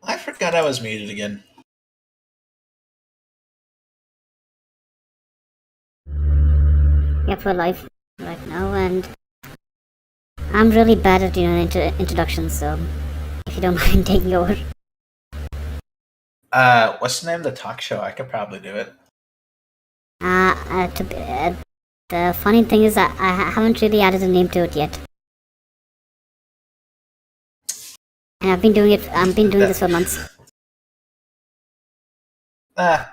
I forgot I was muted again. Yep, we're live right now, and I'm really bad at introductions, so if you don't mind taking over. What's the name of the talk show? I could probably do it. The funny thing is that I haven't really added a name to it yet, and I've been doing this for months. A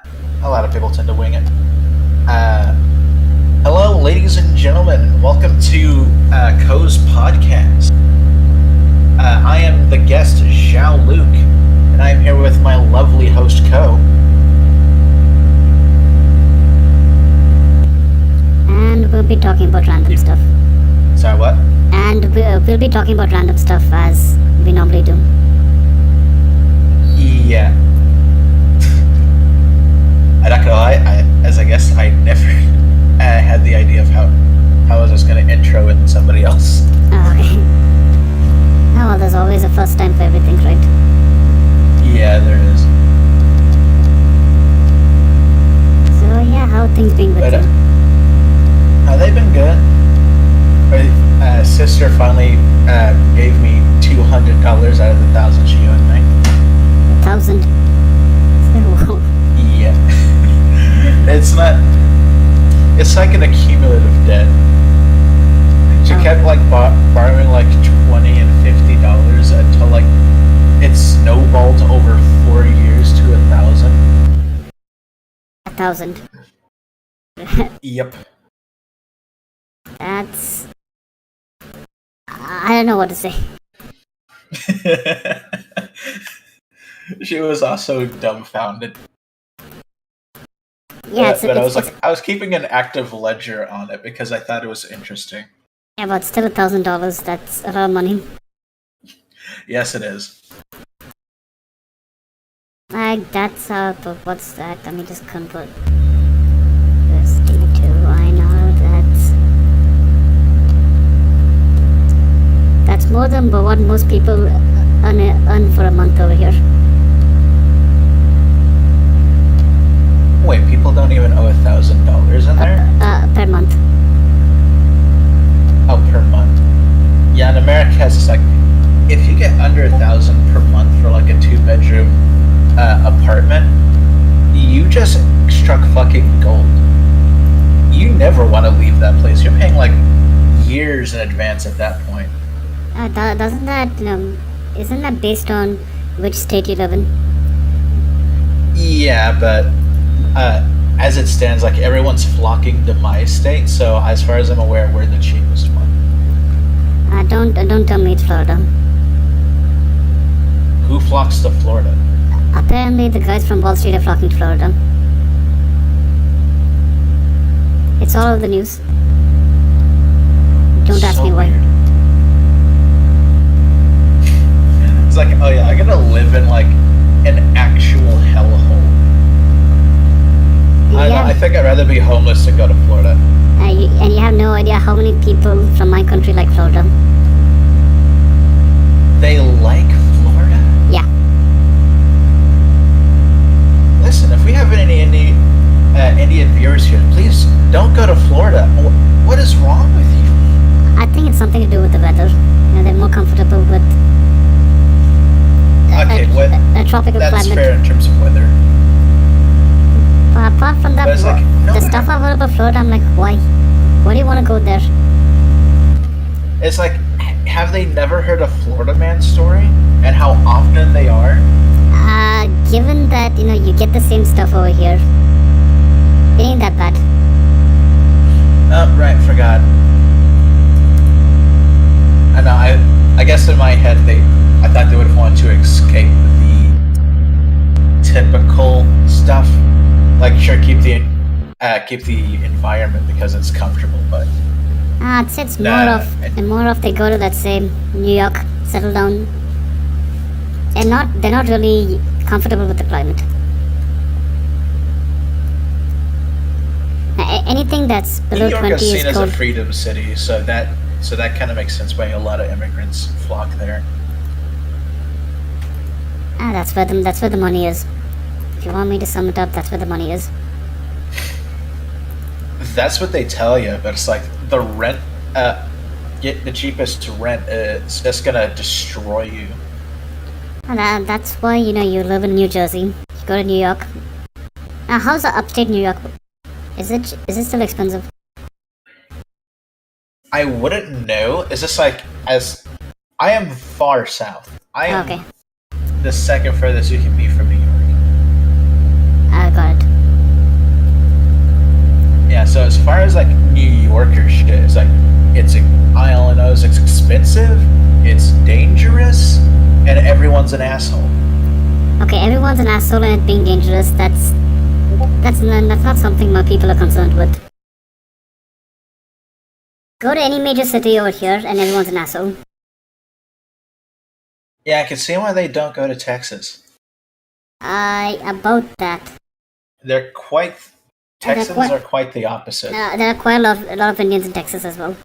lot of people tend to wing it. Hello, ladies and gentlemen, and welcome to Ko's podcast. I am the guest, Zhao Luke, and I am here with my lovely host, Ko. And we'll be talking about random stuff. Sorry, what? And we'll be talking about random stuff as we normally do. Yeah. I'm not gonna lie, as I guess I never had the idea of how I was just gonna intro in somebody else. Okay. Oh, well, there's always a first time for everything, right? Yeah, there is. So yeah, how are things been with you? They've been good. My sister finally gave me $200 out of the 1,000 she owed me. 1,000? Yeah. It's like an accumulative debt. She kept like borrowing like $20 and $50 until like it snowballed over 4 years to 1,000. 1,000. Yep. That's... I don't know what to say. She was also dumbfounded. Yeah, but I was keeping an active ledger on it because I thought it was interesting. Yeah, but still $1,000. That's a lot of money. Yes, it is. Like that's what's that? Let me just convert this to INR. That's more than what most people earn for a month over here. Wait, people don't even owe $1,000 in there? Per month. Oh, per month. Yeah, in America it's like if you get under 1,000 per month for like a 2-bedroom apartment, you just struck fucking gold. You never want to leave that place. You're paying like years in advance at that point. Doesn't that isn't that based on which state you live in? Yeah, but as it stands, like everyone's flocking to my state, so as far as I'm aware, we're the cheapest one. Don't tell me it's Florida. Who flocks to Florida? Apparently, the guys from Wall Street are flocking to Florida. It's all over the news. Don't ask me why. Weird. It's like, oh yeah, I gotta live in like an actual hellhole. I think I'd rather be homeless than go to Florida. And you have no idea how many people from my country like Florida. They like Florida? Yeah. Listen, if we have any Indian viewers here, please don't go to Florida. What is wrong with you? I think it's something to do with the weather. They're more comfortable with a tropical that's climate. That's fair in terms of weather. Apart from that, the stuff I've heard about Florida, I'm like, why? Why do you want to go there? It's like, have they never heard a Florida Man story? And how often they are? Given that, you get the same stuff over here, it ain't that bad. Oh, right, forgot. I know, I guess in my head, I thought they would want to escape the typical stuff. Like, sure, keep the environment because it's comfortable, but it's more of they go to, let's say, New York, settle down. They're not really comfortable with the climate. Anything that's below 20 is cold. New York is seen as a freedom city, so that kind of makes sense why a lot of immigrants flock there. That's where the money is. If you want me to sum it up, that's where the money is. That's what they tell you, but it's like the rent. Get the cheapest rent is just gonna destroy you. And that's why you live in New Jersey. You go to New York. Now, how's the upstate New York? Is it still expensive? I wouldn't know. It's just like as I am far south. I am Okay, the second furthest you can be from New York. I got it. Yeah, so as far as like New Yorker shit, it's like I only know it's expensive, it's dangerous, and everyone's an asshole. Okay, everyone's an asshole and it being dangerous. That's not something my people are concerned with. Go to any major city over here and everyone's an asshole. Yeah, I can see why they don't go to Texas. About that. They're quite Texans are quite the opposite. There are quite a lot of Indians in Texas as well.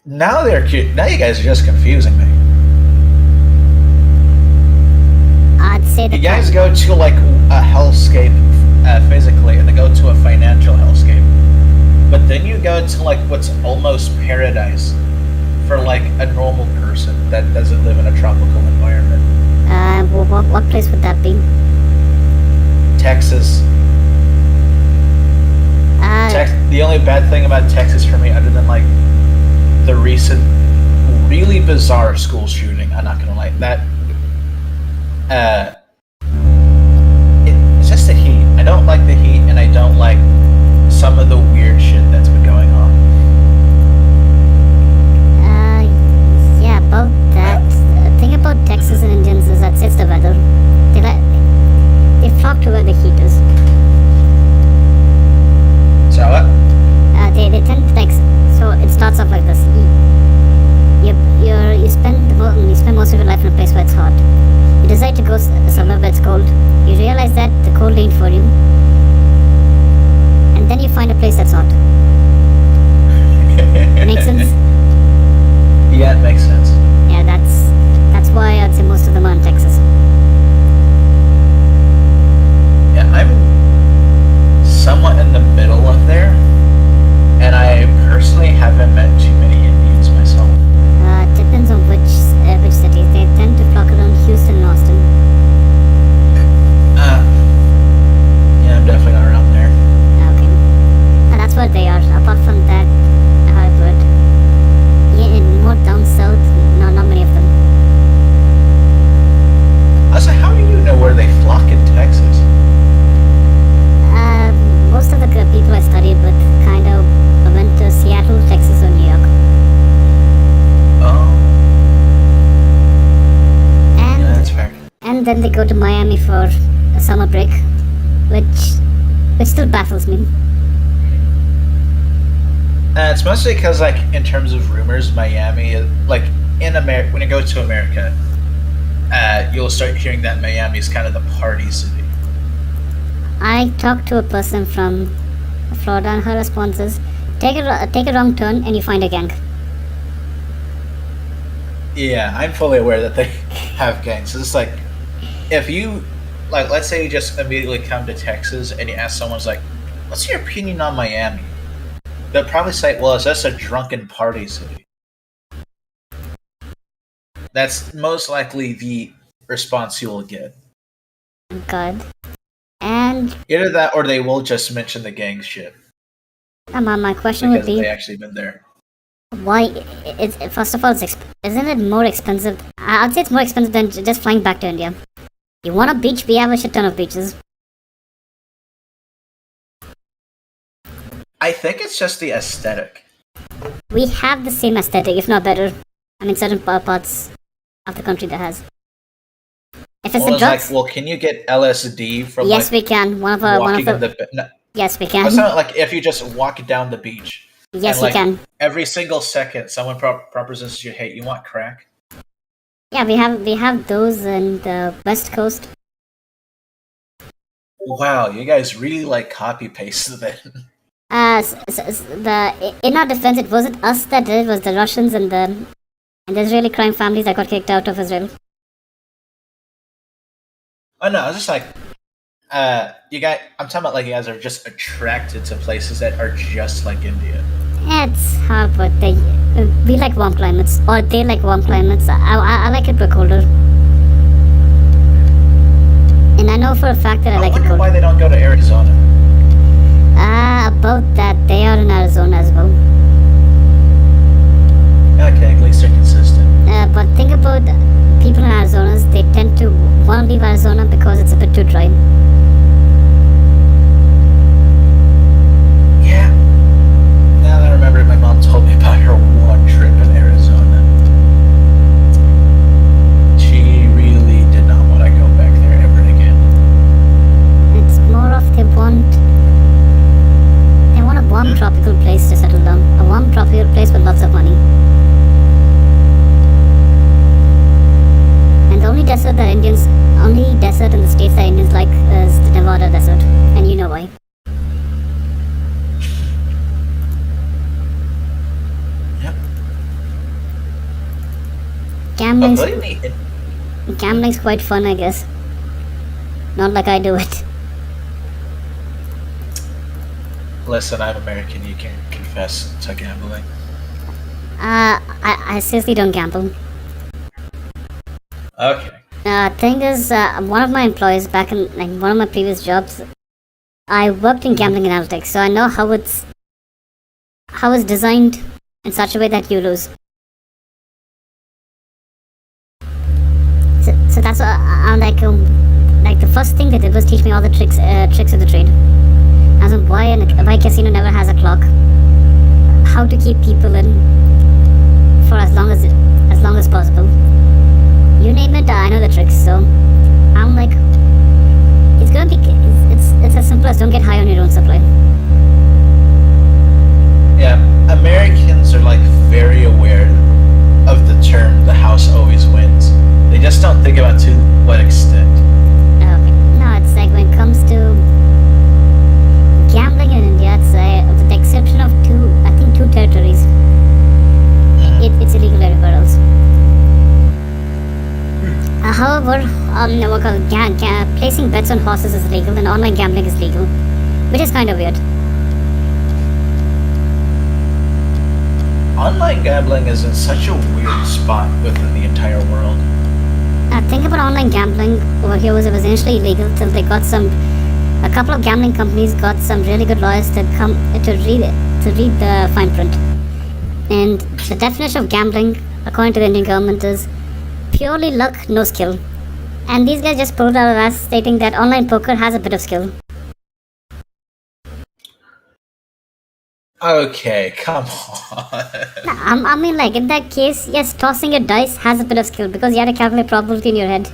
Now they're cute. Now you guys are just confusing me. I'd say You guys go to like a hellscape physically, and then go to a financial hellscape. But then you go to like what's almost paradise for like a normal person that doesn't live in a tropical environment. What place would that be? Texas. The only bad thing about Texas for me, other than like the recent really bizarre school shooting, I'm not gonna lie, that it's just the heat. I don't like the heat, and I don't like some of the weird shit that's been going on. Yeah, about that. The thing about Texas and Indians is that it's the weather. They flock to where the heat is. So what? They tend to like. So it starts off like this. You spend most of your life in a place where it's hot. You decide to go somewhere where it's cold. You realize that the cold ain't for you, and then you find a place that's hot. Make sense? Yeah, it makes sense. Yeah, that's why I'd say most of them are in Texas. Yeah, I'm somewhat in the middle of there, and I personally haven't met too many Indians myself. Depends on which city. They tend to flock around Houston and Austin. Yeah, I'm definitely not around there. Okay. And that's where they are. Apart from that, but yeah, more down south, no, not many of them. Also, how do you know where they flock in Texas? Most of the people I studied with kind of went to Seattle, Texas, or New York. Oh. Yeah, that's fair. And then they go to Miami for a summer break, which still baffles me. It's mostly because, like, in terms of rumors, Miami is like in America. When you go to America, you'll start hearing that Miami is kind of the party city. I talked to a person from Florida, and her response is, take a wrong turn and you find a gang. Yeah, I'm fully aware that they have gangs. It's like, if you, like, let's say you just immediately come to Texas and you ask someone's like, what's your opinion on Miami? They'll probably say, well, it's just a drunken party city. That's most likely the response you will get. God. And either that, or they will just mention the gang shit. come on, my question would Because be, they actually been there. why? First of all, isn't it more expensive? I'd say it's more expensive than just flying back to India. You want a beach? We have a shit ton of beaches. I think it's just the aesthetic. We have the same aesthetic, if not better. I mean, certain parts of the country that has. If it's Well, the it's drugs, like, well, can you get LSD from yes, like we can. One of walking the in the? No, yes, we can. it's not like if you just walk down the beach. Yes, and, we like, can. Every single second, someone represents you. Hey, you want crack? Yeah, we have those in the West Coast. Wow, you guys really like copy paste then. In our defense, it wasn't us that did it. It was the Russians and the And there's really crime families that got kicked out of Israel. Oh no, I was just like, I'm talking about like you guys are just attracted to places that are just like India. It's hard, but we like warm climates, or they like warm climates. I like it but colder. And I know for a fact that I like it wonder cold. why they don't go to Arizona. About that, they are in Arizona as well. Okay, at least they're consistent. But think about people in Arizona, they tend to want to leave Arizona because it's a bit too dry. Yeah. Now that I remember, my mom told me about her one trip in Arizona. She really did not want to go back there ever again. It's more of they want a warm tropical place to settle down. A warm tropical place with lots of money. And the only desert in the states that Indians like is the Nevada desert. And you know why. Yep. Gambling's quite fun, I guess. Not like I do it. Listen, I'm American. You can't confess to gambling. I seriously don't gamble. Okay. Thing is, one of my employees back in one of my previous jobs, I worked in gambling analytics, so I know how it's designed in such a way that you lose. So that's what I'm like the first thing they did was teach me all the tricks of the trade. As in why a casino never has a clock, how to keep people in for as long as possible. You name it, I know the tricks. So I'm like, it's as simple as don't get high on your own supply. Yeah, Americans are like very aware of the term "the house always wins." They just don't think about to what extent. Okay. No, it's like when it comes to gambling in India, it's with the exception of two territories, it's illegal everywhere else. However, placing bets on horses is legal and online gambling is legal, which is kind of weird. Online gambling is in such a weird spot within the entire world. Think about online gambling over here. It was initially illegal till they got a couple of gambling companies got some really good lawyers to read the fine print. And the definition of gambling, according to the Indian government, is purely luck, no skill. And these guys just pulled out of ass stating that online poker has a bit of skill. Okay, come on. I mean, like, in that case, yes, tossing a dice has a bit of skill because you have to calculate probability in your head.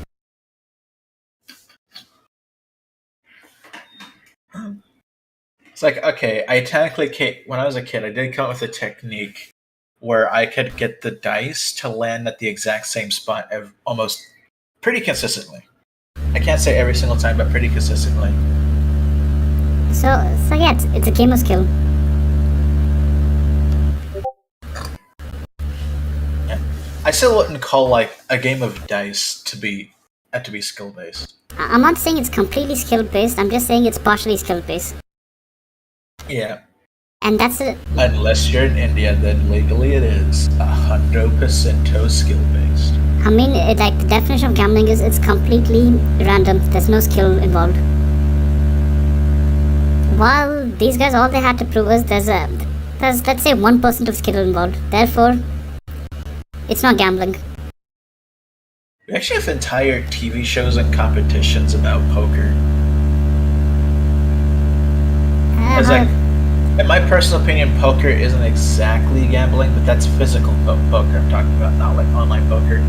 It's like, okay, when I was a kid, I did come up with a technique where I could get the dice to land at the exact same spot almost pretty consistently. I can't say every single time, but pretty consistently. So yeah, it's a game of skill. Yeah. I still wouldn't call like a game of dice to be skill based. I'm not saying it's completely skill based. I'm just saying it's partially skill based. Yeah. And that's it. Unless you're in India, then legally it is 100% skill based. I mean, like the definition of gambling is it's completely random. There's no skill involved. While these guys, all they had to prove is there's let's say 1% of skill involved. Therefore, it's not gambling. We actually have entire TV shows and competitions about poker. It's like, in my personal opinion, poker isn't exactly gambling, but that's physical poker I'm talking about, not like online poker.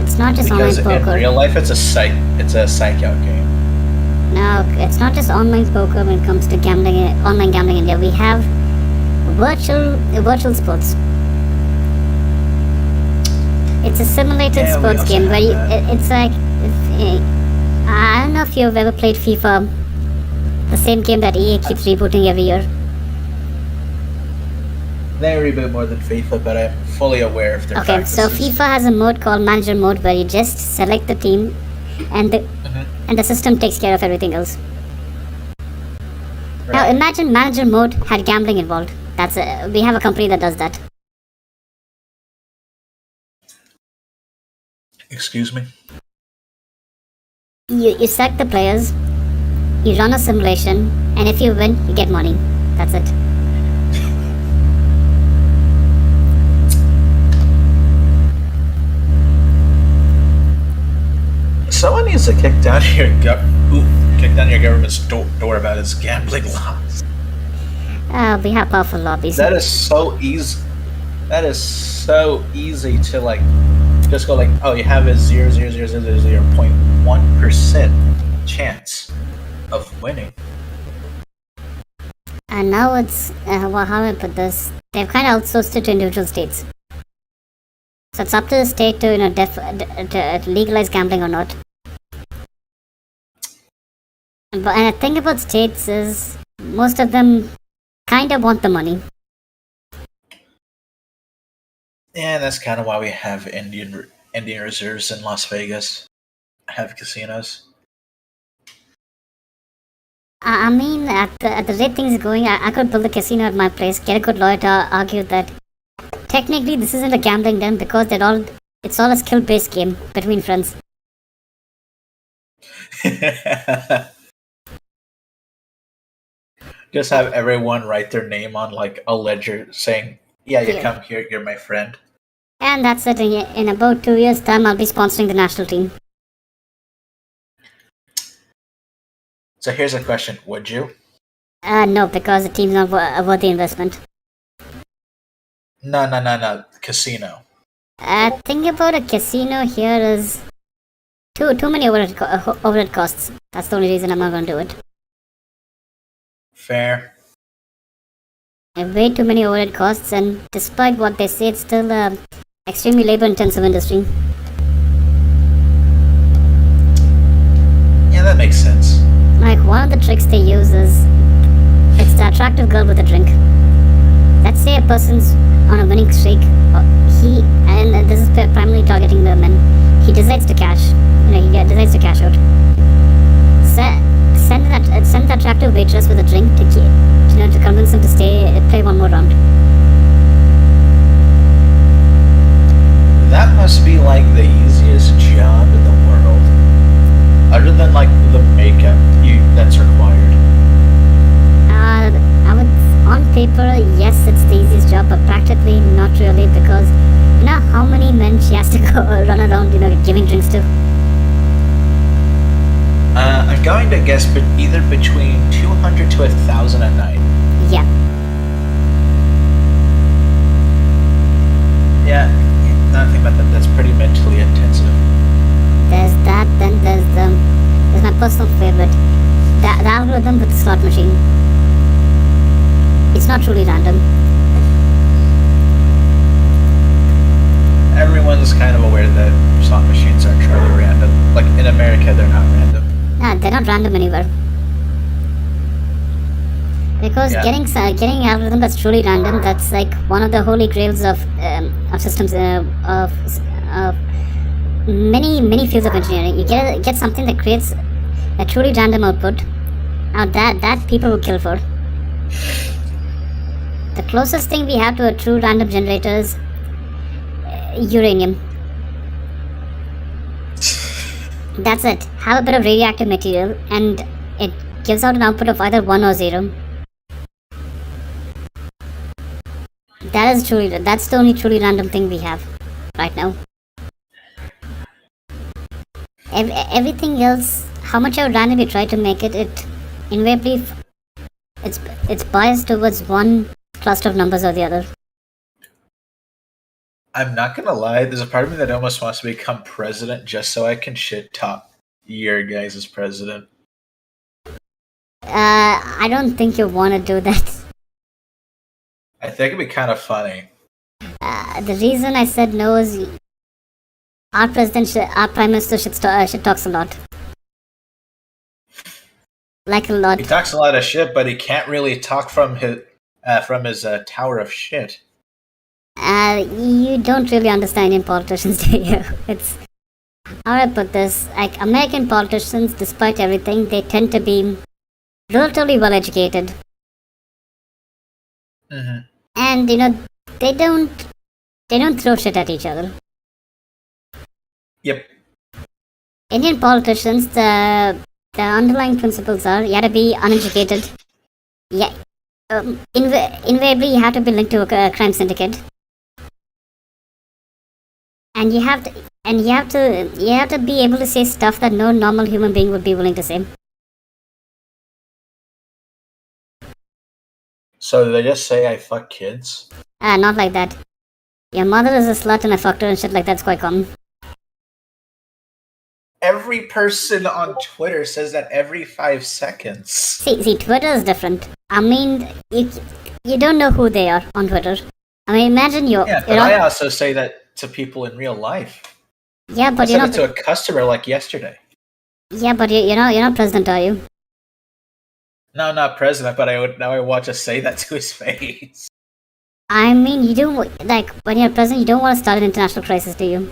It's not just because online poker. In real life, it's a psych out game. No, it's not just online poker when it comes to gambling, online gambling in India. We have virtual sports. It's a simulated sports game where it's like, I don't know if you've ever played FIFA, the same game that EA keeps rebooting every year. They reboot more than FIFA, but I'm fully aware of their Okay, so practices. FIFA has a mode called Manager Mode where you just select the team, and the system takes care of everything else. Now Right. imagine Manager Mode had gambling involved. We have a company that does that. Excuse me? You select the players, you run a simulation, and if you win, you get money. That's it. Someone needs to kick down your government's door about its gambling laws. We have powerful lobbies. That is so easy. That is so easy to like just go like, oh, you have a 0.1% chance of winning. And now it's well, how do I put this? They've kind of outsourced it to individual states. So it's up to the state to to legalize gambling or not. And the thing about states is most of them kind of want the money. Yeah, that's kind of why we have Indian reserves in Las Vegas. Have casinos. I mean, at the rate things are going, I could build a casino at my place, get a good lawyer to argue that technically this isn't a gambling den because it's all a skill-based game between friends. Just have everyone write their name on like a ledger saying, yeah, you Yeah. come here, you're my friend. And that's it. In about 2 years' time, I'll be sponsoring the national team. So here's a question: would you? No, because the team's not worth the investment. No. Casino. Thing about a casino here is too many overhead costs. That's the only reason I'm not going to do it. Fair. Way too many overhead costs, and despite what they say, it's still extremely labor-intensive industry. Yeah, that makes sense. Like, one of the tricks they use is it's the attractive girl with a drink. Let's say a person's on a winning streak. And this is primarily targeting the men. He decides to cash. He decides to cash out. Send the attractive waitress with a drink to convince him to play one more round. That must be like the easiest job in the world, other than like the makeup that's required. On paper, yes, it's the easiest job, but practically not really, because you know how many men she has to go run around, giving drinks to. I'm going to guess, but either between 200 to 1,000 a night. Yeah. Yeah, now I think about that. That's pretty mentally intensive. There's that. Then there's my personal favorite, the algorithm with the slot machine. It's not truly random. Everyone's kind of aware that slot machines aren't truly random. Like in America, they're not random. Nah, they're not random anywhere. Because getting algorithm that's truly random, that's like one of the holy grails of systems of many fields of engineering. You get something that creates a truly random output. Now that people will kill for. The closest thing we have to a true random generator is uranium. That's it. Have a bit of radioactive material and it gives out an output of either 1 or 0. That's the only truly random thing we have right now. Everything else, how much I would randomly try to make it, invariably it's biased towards one cluster of numbers or the other. I'm not gonna lie, there's a part of me that almost wants to become president just so I can shit talk your guys as president. I don't think you want to do that. I think it'd be kind of funny. The reason I said no is our prime minister shit talks a lot. Like a lot. He talks a lot of shit, but he can't really talk from his tower of shit. You don't really understand Indian politicians, do you? It's how do I put this? Like American politicians, despite everything, they tend to be relatively well educated, and they don't throw shit at each other. Yep. Indian politicians, the underlying principles are you have to be uneducated. Yeah, invariably you have to be linked to a crime syndicate, and you have to be able to say stuff that no normal human being would be willing to say. So they just say I fuck kids? Not like that. Your mother is a slut and I fucked her and shit like that's quite common. Every person on Twitter says that every 5 seconds. See, Twitter is different. I mean, you don't know who they are on Twitter. I mean, imagine you're. Yeah, but I also say that to people in real life. Yeah, but I said it to a customer like yesterday. Yeah, but you're not president, are you? No, not president, but I want to say that to his face. I mean, you do like when you're president, you don't want to start an international crisis, do you?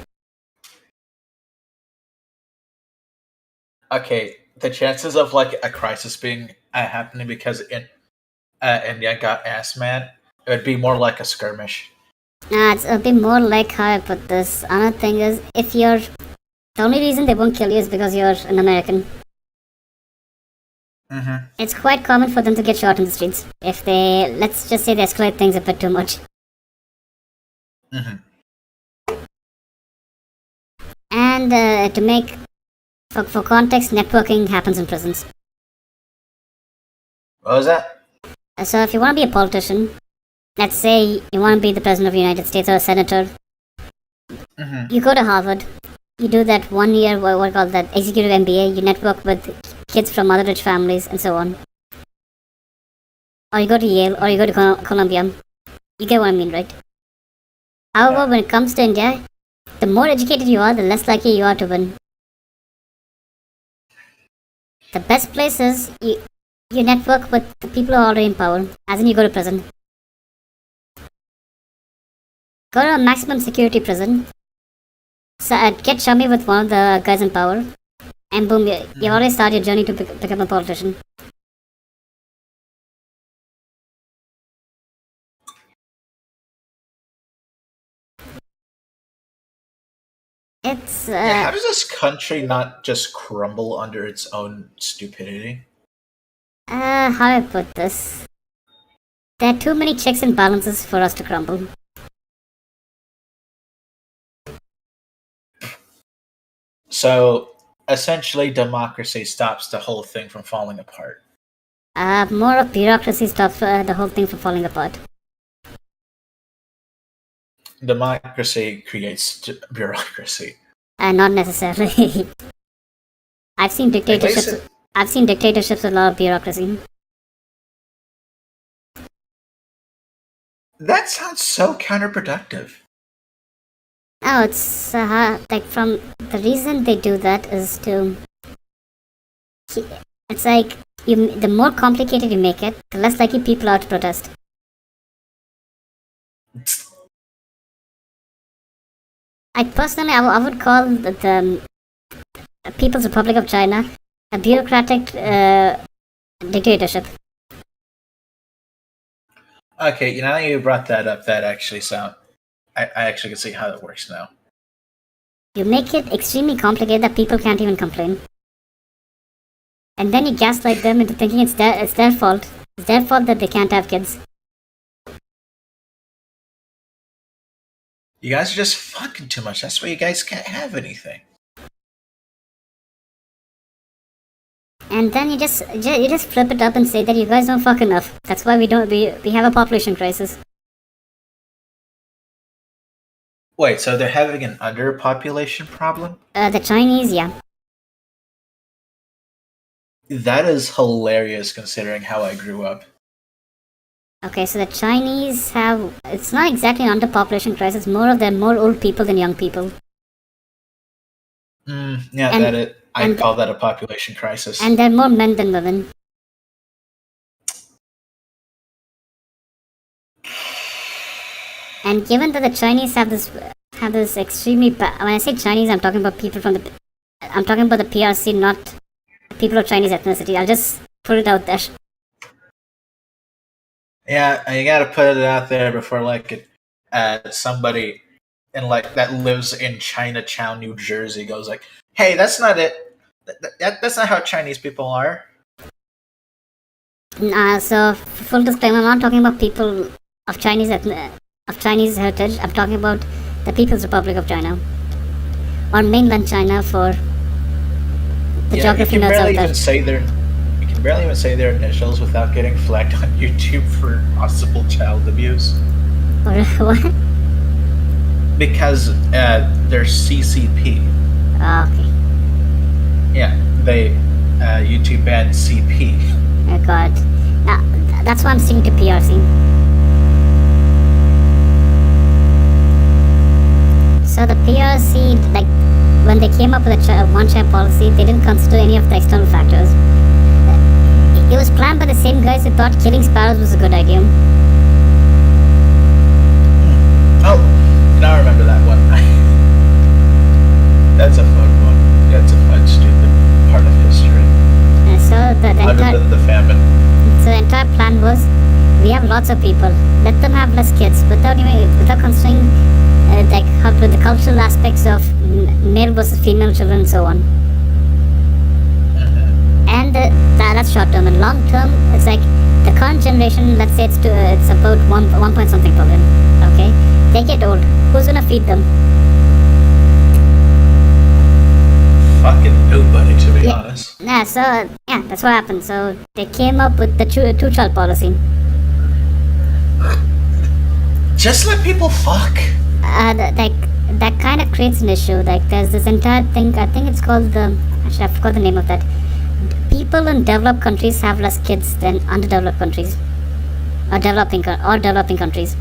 Okay, the chances of like a crisis being happening because India got ass mad, it would be more like a skirmish. It's a bit more like how I put this. Another thing is, if you're the only reason they won't kill you is because you're an American. It's quite common for them to get shot in the streets if they, let's just say, they escalate things a bit too much. And to make for context, networking happens in prisons. What was that? So if you want to be a politician, let's say you want to be the president of the United States or a senator, you go to Harvard, you do that 1 year, what called that executive MBA, you network with kids from other rich families and so on. Or you go to Yale, or you go to Columbia. You get what I mean, right? However, when it comes to India, the more educated you are, the less likely you are to win. The best place is you network with the people who are already in power, as in you go to prison. Go to a maximum security prison, get chummy with one of the guys in power, and boom, you already start your journey to become a politician. It's how does this country not just crumble under its own stupidity? How do I put this? There are too many checks and balances for us to crumble. So, essentially, democracy stops the whole thing from falling apart. More of bureaucracy stops the whole thing from falling apart. Democracy creates bureaucracy. Not necessarily. I've seen dictatorships. I've seen dictatorships with a lot of bureaucracy. That sounds so counterproductive. Oh, it's like from the reason they do that is to. It's like the more complicated you make it, the less likely people are to protest. Personally, I would call the People's Republic of China a bureaucratic dictatorship. Okay, now that you brought that up, that actually I actually can see how that works now. You make it extremely complicated that people can't even complain. And then you gaslight them into thinking it's their fault. It's their fault that they can't have kids. You guys are just fucking too much. That's why you guys can't have anything. And then you just flip it up and say that you guys don't fuck enough. That's why we have a population crisis. Wait, so they're having an underpopulation problem? The Chinese, yeah. That is hilarious considering how I grew up. Okay, so the Chinese have... It's not exactly an underpopulation crisis. They're more old people than young people. I call that a population crisis. And they're more men than women. And given that the Chinese have this extremely when I say Chinese, I'm talking about I'm talking about the PRC, not people of Chinese ethnicity. I'll just put it out there. Yeah, you gotta put it out there before somebody in that lives in Chinatown, New Jersey, goes like, "Hey, that's not it. That's not how Chinese people are." So full disclaimer, I'm not talking about people of Chinese heritage. I'm talking about the People's Republic of China, or mainland China for the geography nerds out there. You can barely even say their initials without getting flagged on YouTube for possible child abuse. Or what? Because they're CCP. Oh, okay. Yeah, they YouTube banned CP. Oh god. Now, that's why I'm sticking to PRC. So the PRC, when they came up with a one-child policy, they didn't consider any of the external factors. It was planned by the same guys who thought killing sparrows was a good idea. Oh, now I remember that one. That's a fun one. That's a fun, stupid part of history. Other than the famine. So the entire plan was, we have lots of people, let them have less kids, without considering the cultural aspects of male versus female children and so on. And that's short term. And long term, it's like the current generation. Let's say it's about 1 point something billion. Okay, they get old. Who's gonna feed them? Fucking nobody, to be honest. Yeah. So that's what happened. So they came up with the two-child policy. Just let people fuck. That kind of creates an issue. Like there's this entire thing. I think it's called actually I forgot the name of that. People in developed countries have less kids than underdeveloped countries, or developing countries.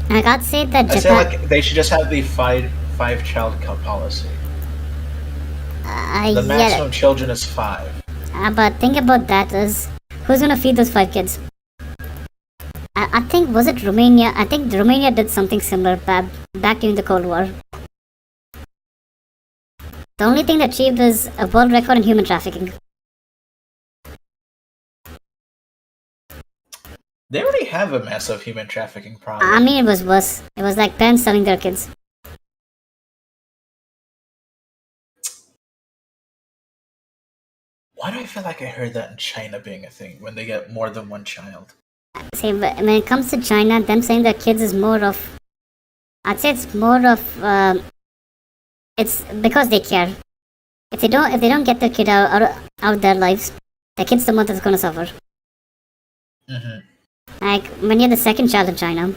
I can't say that Japan. I say they should just have the five-child policy. The maximum children is 5. But think about that is, who's gonna feed those 5 kids? I think, was it Romania? I think Romania did something similar back during the Cold War. The only thing they achieved is a world record in human trafficking. They already have a massive human trafficking problem. I mean, it was worse. It was like parents selling their kids. Why do I feel like I heard that in China being a thing when they get more than one child? See, when it comes to China, them saying their kids is more of... I'd say it's more of... it's because they care. If they don't get their kid out of their lives, their kid's the one that's gonna suffer. Like, when you're the second child in China,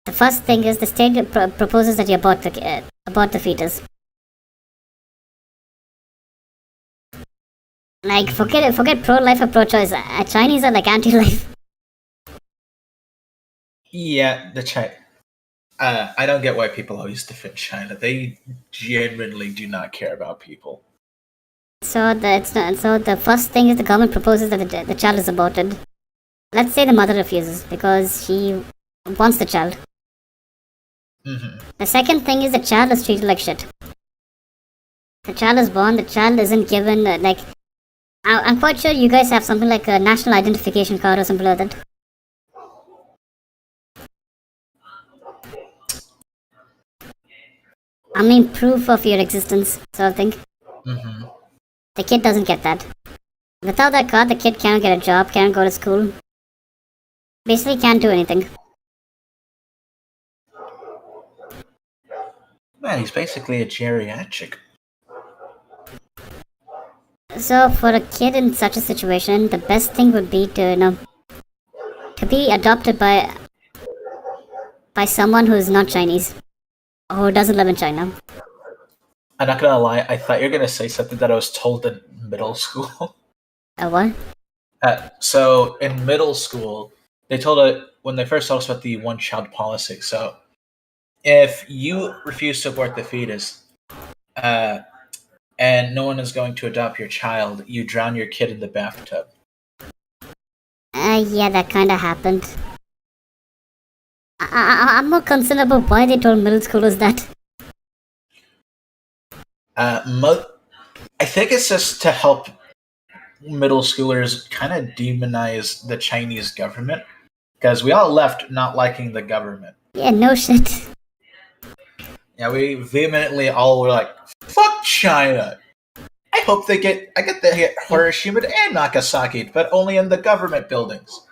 the first thing is the state proposes that you abort the fetus. Like, forget pro-life or pro-choice. Chinese are like anti-life. Yeah, I don't get why people always defend China. They genuinely do not care about people. So the first thing is the government proposes that the child is aborted. Let's say the mother refuses because she wants the child. The second thing is the child is treated like shit. The child is born, the child isn't given, I'm quite sure you guys have something like a national identification card or something like that. I mean, proof of your existence, sort of thing. The kid doesn't get that. Without that card, the kid can't get a job, can't go to school. Basically can't do anything. Man, he's basically a geriatric. So for a kid in such a situation, the best thing would be to be adopted by someone who is not Chinese, or who doesn't live in China. I'm not gonna lie, I thought you were gonna say something that I was told in middle school. What? So in middle school, they told it when they first told us about the one-child policy. So if you refuse to abort the fetus, and no one is going to adopt your child, you drown your kid in the bathtub. Yeah, that kind of happened. I'm more concerned about why they told middle schoolers that. I think it's just to help middle schoolers kind of demonize the Chinese government because we all left not liking the government. Yeah, no shit. Yeah, we vehemently all were like, "Fuck China." I hope they get Hiroshima and Nagasaki, but only in the government buildings.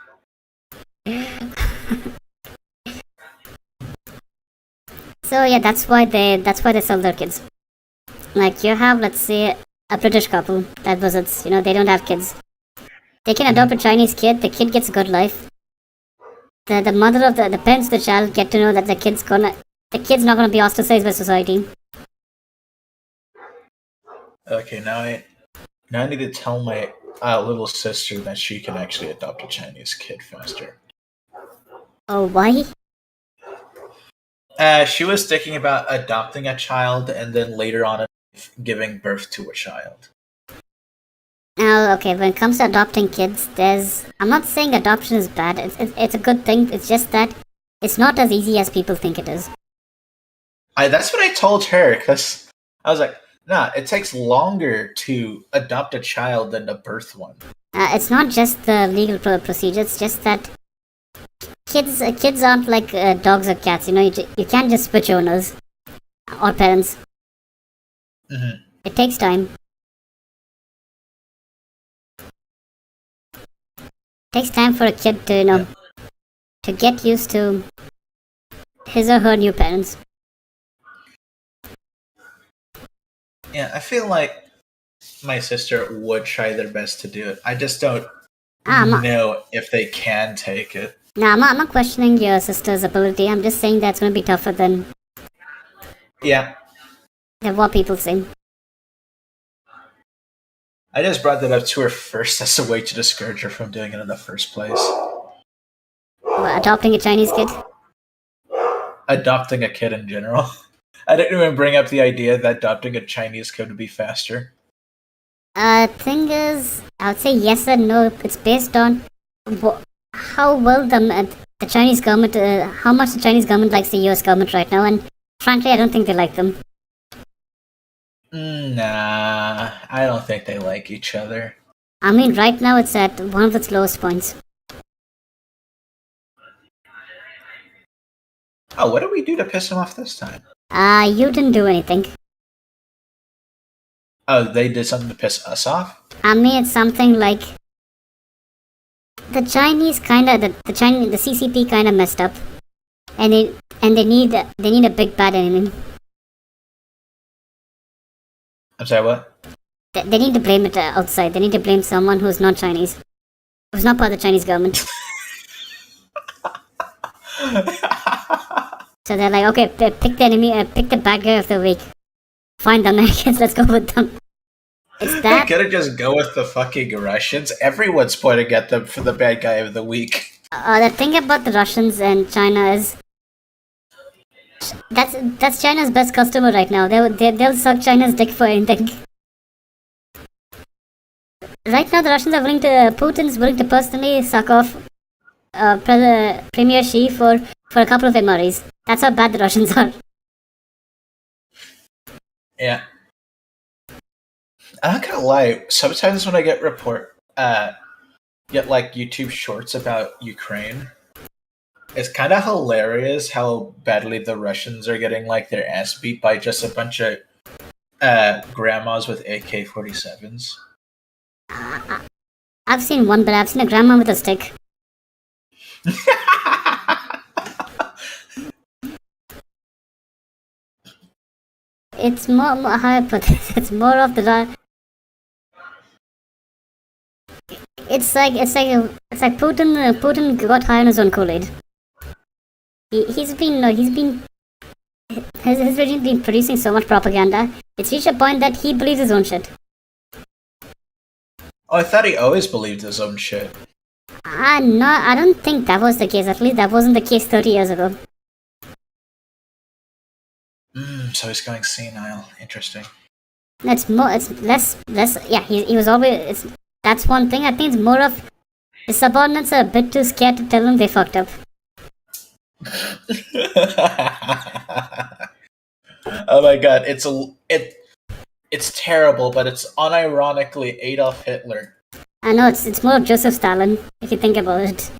So yeah, that's why they sell their kids. Like you have, let's say, a British couple that visits. You know, they don't have kids. They can adopt a Chinese kid. The kid gets a good life. The mother of the parents of the child get to know that the kid's not gonna be ostracized by society. Okay, now I need to tell my little sister that she can actually adopt a Chinese kid faster. Oh, why? She was thinking about adopting a child and then later on giving birth to a child. Now, okay, when it comes to adopting kids, I'm not saying adoption is bad. It's a good thing. It's just that it's not as easy as people think it is. That's what I told her because I was like, nah, it takes longer to adopt a child than to birth one. It's not just the legal procedure. It's just that kids aren't like dogs or cats. You know, you can't just switch owners or parents. Mm-hmm. It takes time. It takes time for a kid to to get used to his or her new parents. Yeah, I feel like my sister would try their best to do it. I just don't know if they can take it. Nah, I'm not questioning your sister's ability. I'm just saying that's going to be tougher than what people say. I just brought that up to her first as a way to discourage her from doing it in the first place. What, adopting a Chinese kid? Adopting a kid in general. I didn't even bring up the idea that adopting a Chinese kid would be faster. Thing is, I would say yes and no. It's based on how well the Chinese government, how much the Chinese government likes the US government right now, and frankly, I don't think they like them. Nah, I don't think they like each other. I mean, right now it's at one of its lowest points. Oh, what did we do to piss him off this time? You didn't do anything. Oh, they did something to piss us off? I mean, it's something like the Chinese the CCP kinda messed up, and they need a big bad enemy. I'm sorry, what? They need to blame it outside. They need to blame someone who's not Chinese, who's not part of the Chinese government. So they're like, okay, pick the enemy, pick the bad guy of the week. Fine, the Americans, let's go with them. It's that. They couldn't just go with the fucking Russians. Everyone's pointing at them for the bad guy of the week. The thing about the Russians and China is that's China's best customer right now. They'll suck China's dick for anything. Right now, the Russians are Putin's willing to personally suck off Premier Xi for a couple of MREs. That's how bad the Russians are. Yeah. I'm not gonna lie, sometimes when I get like YouTube shorts about Ukraine, it's kind of hilarious how badly the Russians are getting like their ass beat by just a bunch of grandmas with AK-47s. I've seen one, but I've seen a grandma with a stick. It's more how I put it. It's more of the. It's like Putin. Putin got high on his own Kool-Aid. His regime's been producing so much propaganda. It's reached a point that he believes his own shit. Oh, I thought he always believed his own shit. No, I don't think that was the case. At least that wasn't the case 30 years ago. So he's going senile. Interesting. It's less. Yeah, he was always. That's one thing. I think it's more of his subordinates are a bit too scared to tell him they fucked up. Oh my god, it's terrible, but it's unironically Adolf Hitler. I know it's more of Joseph Stalin if you think about it.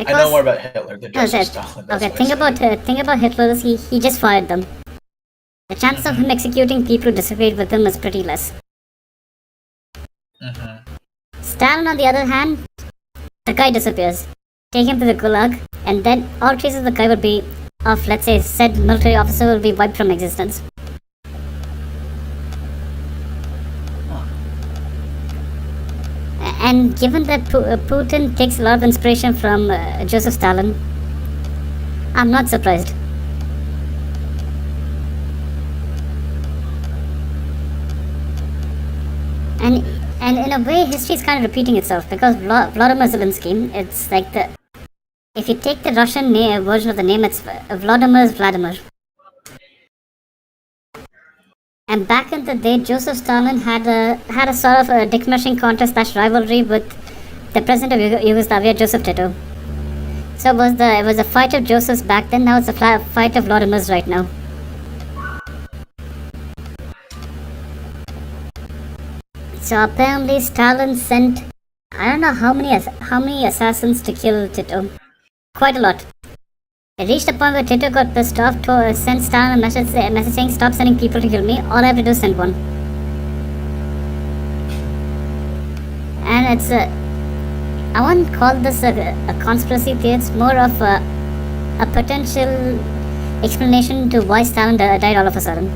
I know more about Hitler than Joseph Stalin. That's Okay, what I said. think about Hitler. He just fired them. The chance of him executing people who disagreed with him is pretty less. Stalin, on the other hand, the guy disappears. Take him to the gulag, and then all traces of the guy would be of, let's say, said military officer will be wiped from existence. And given that Putin takes a lot of inspiration from Joseph Stalin, I'm not surprised. And in a way, history is kind of repeating itself because Vladimir Zelensky, it's like if you take the Russian version of the name, it's Vladimir's Vladimir. And back in the day, Joseph Stalin had a sort of a dick meshing contest / rivalry with the president of Yugoslavia, Joseph Tito. So it was a fight of Joseph's back then. Now it's a fight of Vladimir's right now. So apparently Stalin sent, I don't know how many assassins to kill Tito. Quite a lot. It reached a point where Tito got pissed off to send Stalin a message saying, "Stop sending people to kill me. All I have to do is send one." And it's I wouldn't call this a conspiracy theory. It's more of a potential explanation to why Stalin died all of a sudden.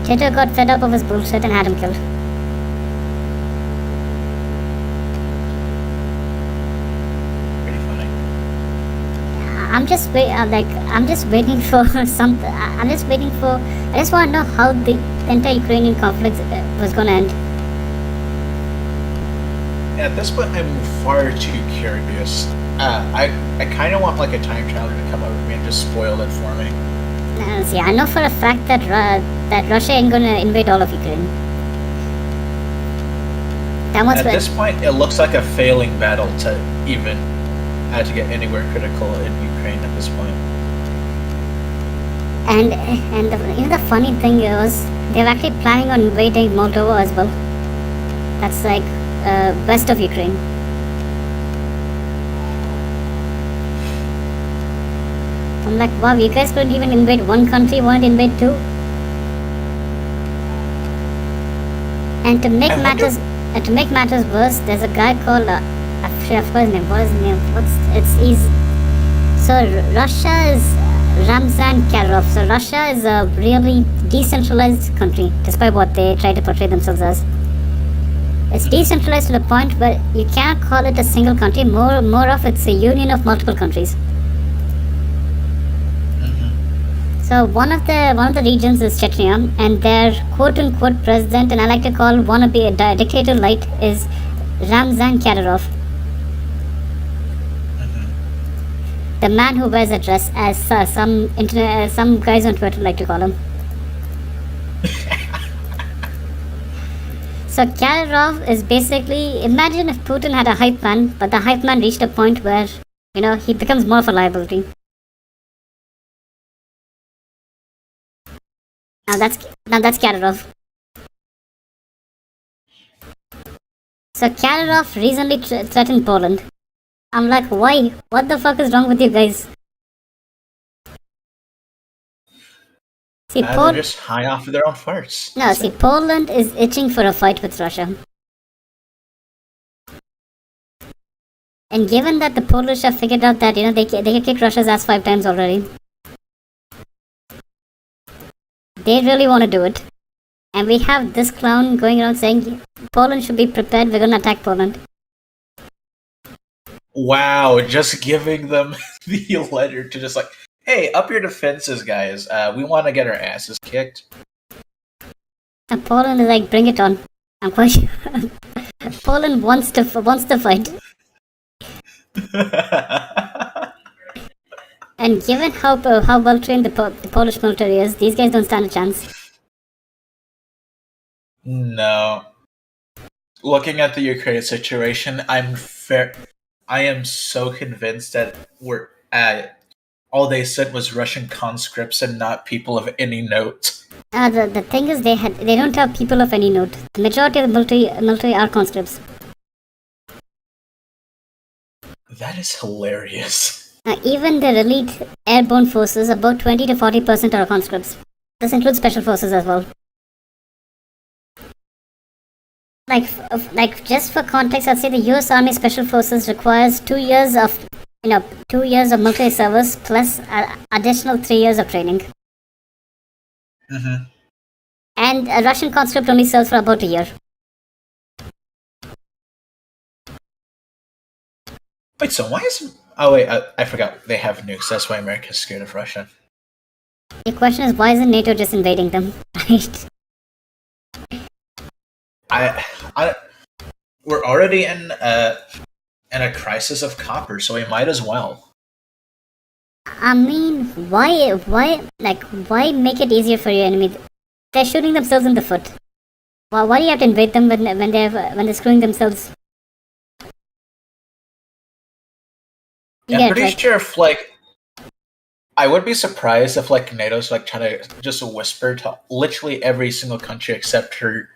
Tito got fed up of his bullshit and had him killed. Pretty funny. I'm just waiting for something. I just want to know how the entire Ukrainian conflict was going to end. At this point, I'm far too curious. I kind of want like a time traveler to come over me and just spoil it for me. See, I know for a fact that Russia ain't going to invade all of Ukraine. At this point, it looks like a failing battle to even to get anywhere critical in Ukraine at this point. And even the funny thing is, they're actually planning on invading Moldova as well. That's like west of Ukraine. I'm like, wow, you guys couldn't even invade one country, you wanted to invade two? And to make matters worse, there's a guy called I forgot his name. What is his name? So Russia is Ramzan Kadyrov. So Russia is a really decentralized country, despite what they try to portray themselves as. It's decentralized to the point where you can't call it a single country. More of it's a union of multiple countries. So one of the regions is Chechnya, and their quote-unquote president, and I like to call wannabe a dictator light, is Ramzan Kadyrov. The man who wears a dress, as some guys on Twitter like to call him. So Kadyrov is basically, imagine if Putin had a hype man, but the hype man reached a point where, he becomes more of a liability. Now that's Kadyrov. So Kadyrov recently threatened Poland. I'm like, why? What the fuck is wrong with you guys? See, they're just high off of their own farts. No, see, Poland is itching for a fight with Russia. And given that the Polish have figured out that, they can kick Russia's ass 5 times already. They really want to do it. And we have this clown going around saying Poland should be prepared, we're gonna attack Poland. Wow, just giving them the letter to just like, hey, up your defenses, guys. We want to get our asses kicked. And Poland is like, bring it on. I'm quite sure. Poland wants to fight. And given how well trained the Polish military is, these guys don't stand a chance. No. Looking at the Ukraine situation, I'm I am so convinced that we're all they sent was Russian conscripts and not people of any note. The thing is, they don't have people of any note. The majority of the military are conscripts. That is hilarious. Even the elite airborne forces, about 20 to 40% are conscripts. This includes special forces as well. Like just for context, I'd say the U.S. Army Special Forces requires 2 years of 2 years of military service plus additional 3 years of training. Mm-hmm. And a Russian conscript only serves for about a year. Wait, so why is... Oh wait, I forgot. They have nukes. That's why America's scared of Russia. The question is, why isn't NATO just invading them? Right? We're already in a crisis of copper, so we might as well. I mean, why make it easier for your enemy? They're shooting themselves in the foot. Why do you have to invade them when they're screwing themselves? Yeah, I'm pretty sure if I would be surprised if NATO's trying to just whisper to literally every single country except for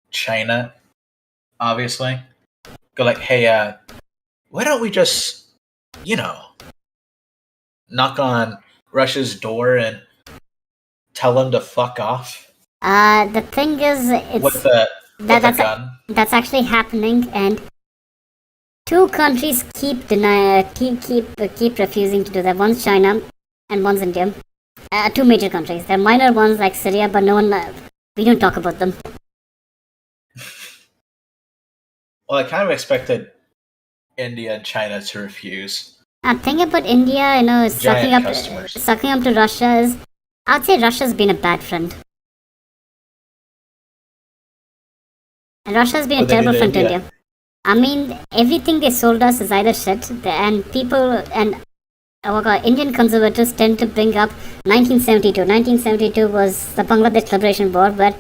China, obviously. Go hey, why don't we just, knock on Russia's door and tell them to fuck off? The thing is, with a gun. That's actually happening, and two countries keep refusing to do that. One's China, and one's India. Two major countries. They're minor ones like Syria, but we don't talk about them. Well, I kind of expected India and China to refuse. Thing about India, sucking up to Russia is, I'd say Russia's been a bad friend. And Russia's been a terrible friend to India. I mean, everything they sold us is either shit, and Indian conservatives tend to bring up 1972. 1972 was the Bangladesh Liberation War, where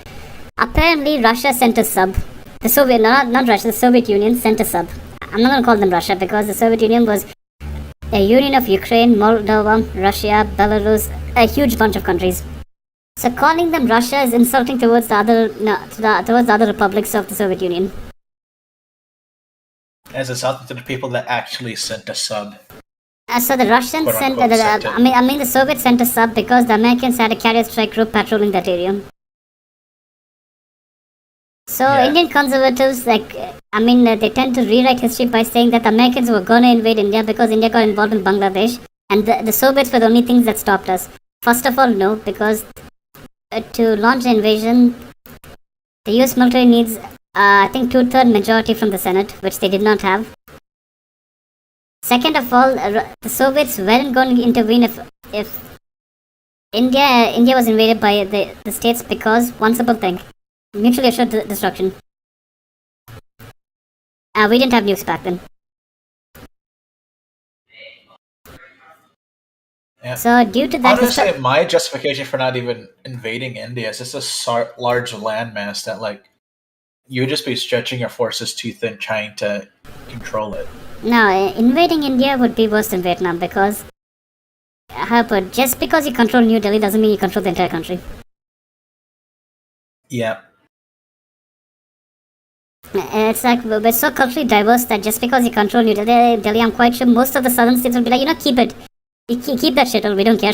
apparently Russia sent a sub. The Soviet Union sent a sub. I'm not going to call them Russia because the Soviet Union was a union of Ukraine, Moldova, Russia, Belarus, a huge bunch of countries. So calling them Russia is insulting towards the other republics of the Soviet Union. As it's out to the people that actually sent a sub. So the Russians the Soviets sent a sub because the Americans had a carrier strike group patrolling that area. So yeah. Indian conservatives, they tend to rewrite history by saying that the Americans were going to invade India because India got involved in Bangladesh, and the Soviets were the only things that stopped us. First of all, no, because to launch an invasion, the US military needs, I think, 2/3 majority from the Senate, which they did not have. Second of all, the Soviets weren't going to intervene if India was invaded by the states because, one simple thing, mutually assured destruction. We didn't have nukes back then. Yeah. So due to that... Honestly, my justification for not even invading India is it's a large landmass that, you would just be stretching your forces too thin trying to control it. No, invading India would be worse than Vietnam because... but just because you control New Delhi doesn't mean you control the entire country. Yeah. It's we're so culturally diverse that just because you control New Delhi, I'm quite sure most of the southern states will be like, keep it. Keep that shit, or we don't care.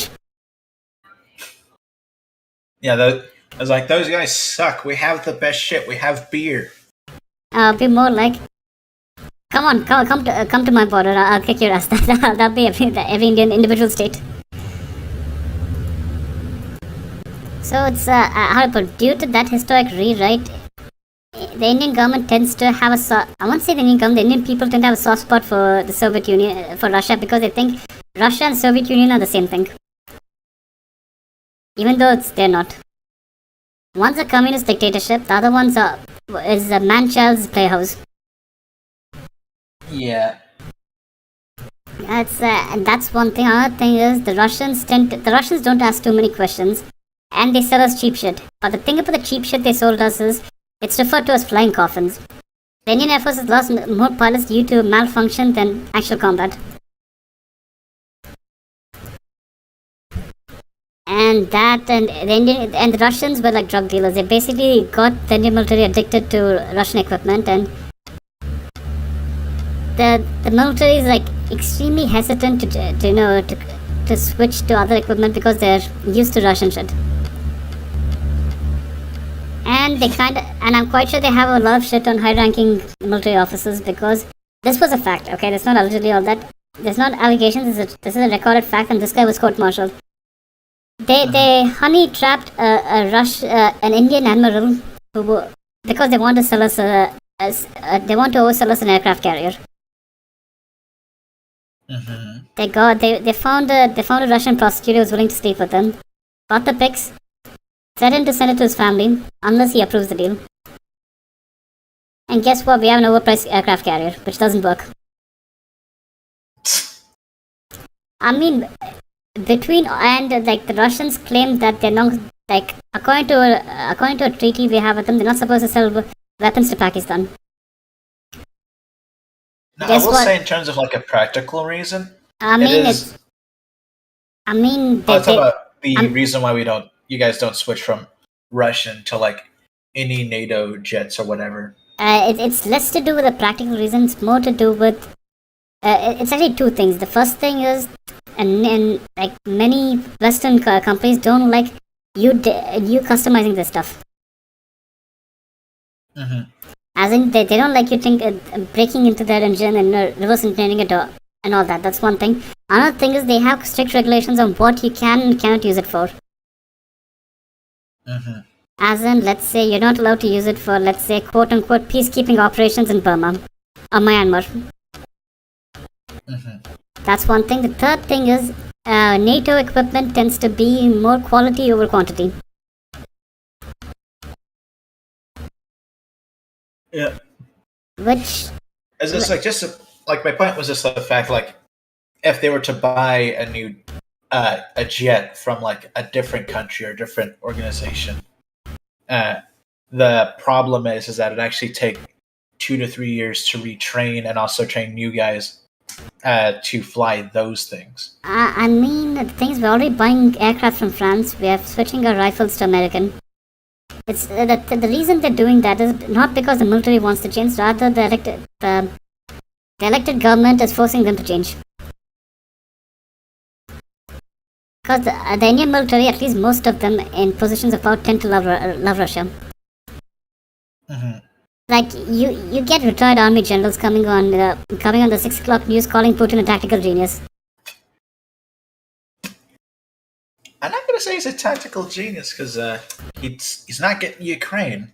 Yeah, it's like, those guys suck. We have the best shit. We have beer. Be more like, come to my border. I'll kick your ass. That'll be every Indian individual state. So it's due to that historic rewrite, the Indian government tends to have I won't say the Indian government, the Indian people tend to have a soft spot for the Soviet Union, for Russia, because they think Russia and Soviet Union are the same thing. Even though they're not. One's a communist dictatorship, the other one's is a man-child's playhouse. Yeah. That's one thing. Another thing is the Russians don't ask too many questions, and they sell us cheap shit. But the thing about the cheap shit they sold us is it's referred to as flying coffins. The Indian Air Force has lost more pilots due to malfunction than actual combat. And the Russians were like drug dealers. They basically got the Indian military addicted to Russian equipment, and the military is like extremely hesitant to switch to other equipment because they're used to Russian shit. And I'm quite sure they have a lot of shit on high-ranking military officers because this was a fact. Okay, that's not allegedly all that. There's not allegations. This is a recorded fact, and this guy was court-martialed. They honey trapped an Indian admiral because they want to sell us they want to oversell us an aircraft carrier. They found a Russian prosecutor who was willing to sleep with them, got the pics, threatened to send it to his family unless he approves the deal. And guess what? We have an overpriced aircraft carrier, which doesn't work. I mean, the Russians claim that they're not, like, according to a treaty we have with them, they're not supposed to sell weapons to Pakistan. No, I will say in terms of like a practical reason. The reason why you guys don't switch from Russian to like any NATO jets or whatever. It's less to do with a practical reason. It's more to do with it's actually two things. The first thing is, and like many Western companies don't like you customizing this stuff. As in, they don't like you breaking into their engine and reverse engineering it and all that. That's one thing. Another thing is they have strict regulations on what you can and cannot use it for. As in, let's say you're not allowed to use it for, let's say, quote-unquote, peacekeeping operations in Burma or Myanmar. That's one thing. The third thing is NATO equipment tends to be more quality over quantity. Yeah. Which... Is this like my point was just the fact, like, if they were to buy a new a jet from like a different country or different organization, the problem is that it actually take 2 to 3 years to retrain and also train new guys to fly those things. I mean, the things we're already buying aircraft from France. We are switching our rifles to American. It's the reason they're doing that is not because the military wants to change. Rather, the elected government is forcing them to change. Because the Indian military, at least most of them in positions of power, tend to love Russia. Like you get retired army generals coming on the 6 o'clock news calling Putin a tactical genius. I'm not gonna say he's a tactical genius because he's not getting Ukraine.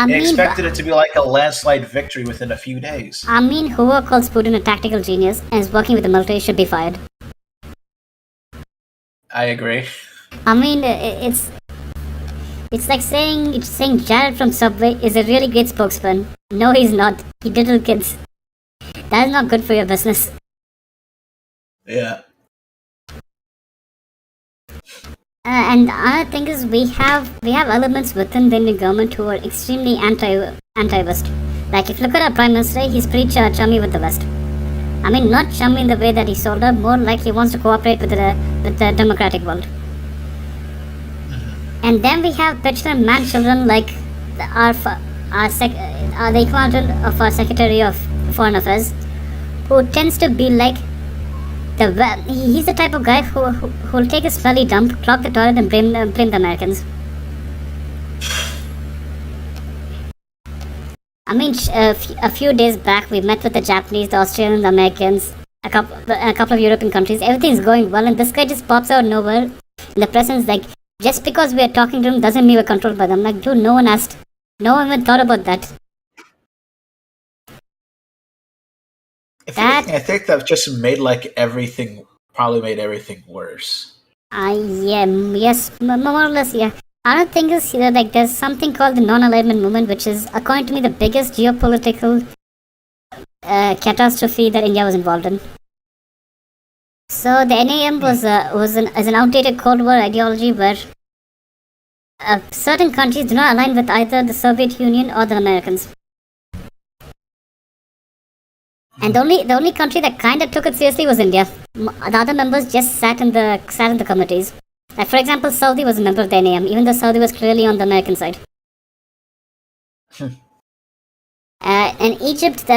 They expected it to be like a landslide victory within a few days. I mean, whoever calls Putin a tactical genius and is working with the military should be fired. I agree. I mean, it's like saying Jared from Subway is a really great spokesman. No, he's not. He diddled kids. That is not good for your business. Yeah. And another thing is we have elements within the Indian government who are extremely anti-West. Like if you look at our Prime Minister, he's pretty chummy with the West. I mean, not chummy in the way that he sold up, more like he wants to cooperate with the democratic world. And then we have petulant man children like the equivalent of our Secretary of Foreign Affairs, who tends to be like he's the type of guy who'll take a smelly dump, clog the toilet, and blame the Americans. I mean, a few days back we met with the Japanese, the Australians, the Americans, a couple of European countries. Everything's going well, and this guy just pops out of nowhere in the presence like, just because we are talking to him doesn't mean we're controlled by them. Like, dude, no one asked. No one even thought about that. I think that just probably made everything worse. Yes, more or less, yeah. Another thing is, like, there's something called the non-alignment movement, which is, according to me, the biggest geopolitical catastrophe that India was involved in. So the NAM was an outdated Cold War ideology where certain countries do not align with either the Soviet Union or the Americans. And the only country that kind of took it seriously was India. The other members just sat in the committees. Like for example, Saudi was a member of the NAM, even though Saudi was clearly on the American side. And Egypt,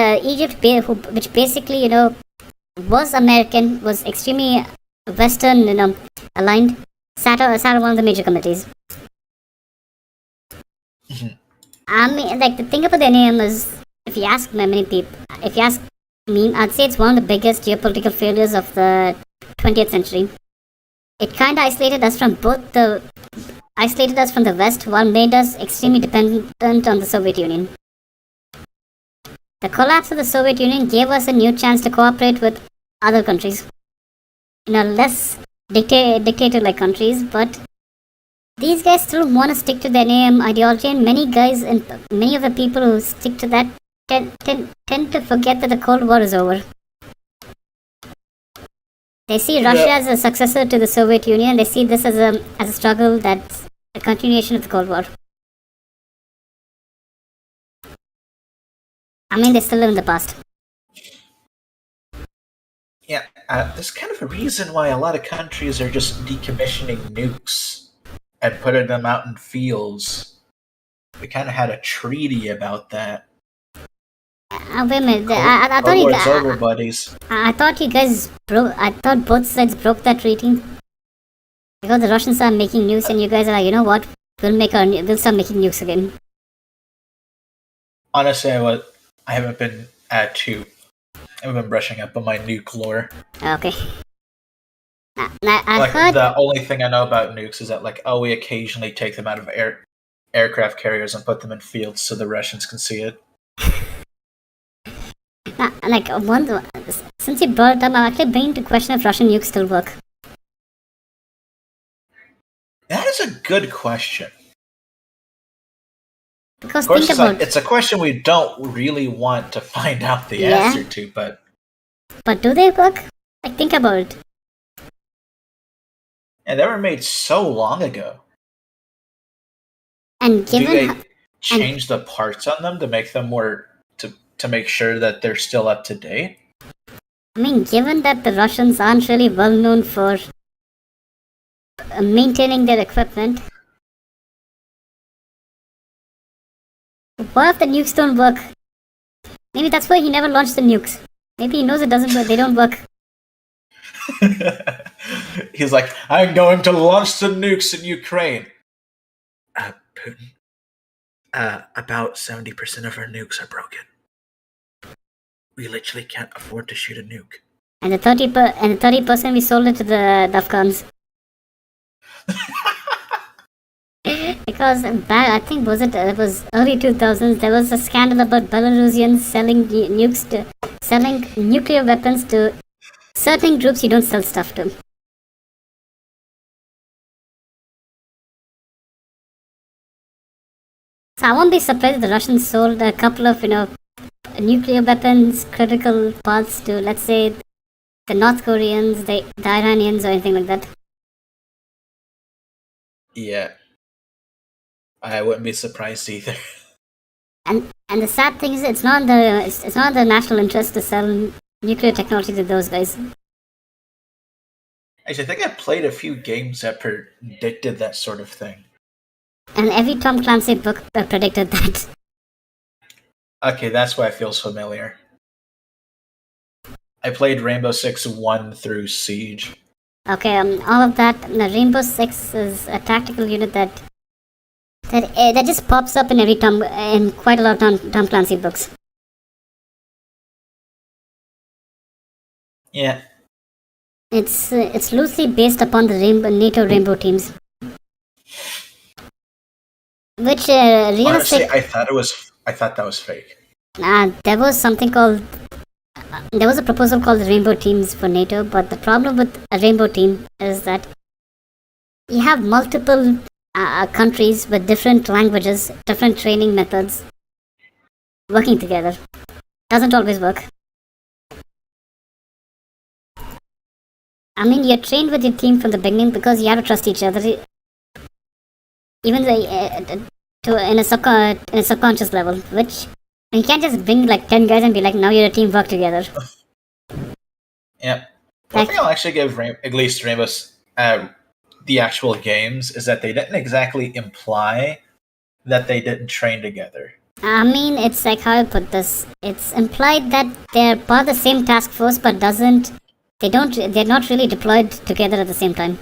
which basically was American, was extremely Western, aligned, sat on one of the major committees. I mean, like the thing about the NAM is, if you ask many people, if you ask me, I'd say it's one of the biggest geopolitical failures of the 20th century. It kind of isolated us from the West, while made us extremely dependent on the Soviet Union. The collapse of the Soviet Union gave us a new chance to cooperate with other countries, less dictator-like countries, but these guys still want to stick to the NAM ideology, and many of the people who stick to that tend to forget that the Cold War is over. They see Russia as a successor to the Soviet Union. They see this as a struggle that's a continuation of the Cold War. I mean, they still live in the past. Yeah, there's kind of a reason why a lot of countries are just decommissioning nukes and putting them out in fields. We kind of had a treaty about that. Wait a minute. I thought you guys. Over, buddies. I thought you guys broke. I thought both sides broke that treaty because the Russians are making nukes, and you guys are like, you know what? We'll start making nukes again. Honestly, I haven't been brushing up on my nuke lore. Okay. I've heard the only thing I know about nukes is that we occasionally take them out of aircraft carriers and put them in fields so the Russians can see it. Since you brought it up, I'm actually bringing to question if Russian nukes still work. That is a good question. Because of course, it's a question we don't really want to find out the answer to, but... But do they work? Think about it. And they were made so long ago. And do they change the parts on them to make them more... to make sure that they're still up to date? I mean, given that the Russians aren't really well known for maintaining their equipment, what if the nukes don't work? Maybe that's why he never launched the nukes. Maybe he knows it doesn't work. They don't work. He's like, I'm going to launch the nukes in Ukraine. Putin. About 70% of our nukes are broken. We literally can't afford to shoot a nuke. And the 30% we sold it to the Afghans. Because back, I think it was early 2000s, there was a scandal about Belarusians selling nuclear weapons to certain groups you don't sell stuff to. So I won't be surprised if the Russians sold a couple of, nuclear weapons, critical parts to, let's say, the North Koreans, the Iranians, or anything like that. Yeah. I wouldn't be surprised either. And the sad thing is, it's not the national interest to sell nuclear technology to those guys. Actually, I think I played a few games that predicted that sort of thing. And every Tom Clancy book predicted that. Okay, that's why it feels familiar. I played Rainbow Six 1 through Siege. Okay, all of that. Rainbow Six is a tactical unit that just pops up in quite a lot of Tom Clancy books. Yeah. It's loosely based upon the NATO Rainbow teams, which honestly, I thought that was fake. There was a proposal called the Rainbow Teams for NATO, but the problem with a Rainbow Team is that you have multiple countries with different languages, different training methods, working together. Doesn't always work. I mean, you're trained with your team from the beginning because you have to trust each other, even in a subconscious level, which You can't just bring like 10 guys and be like, now you're a team, work together. Yeah. One thing I'll actually give at least Rainbow's the actual games is that they didn't exactly imply that they didn't train together. I mean, it's like how I put this. It's implied that they're part of the same task force, but they're not really deployed together at the same time.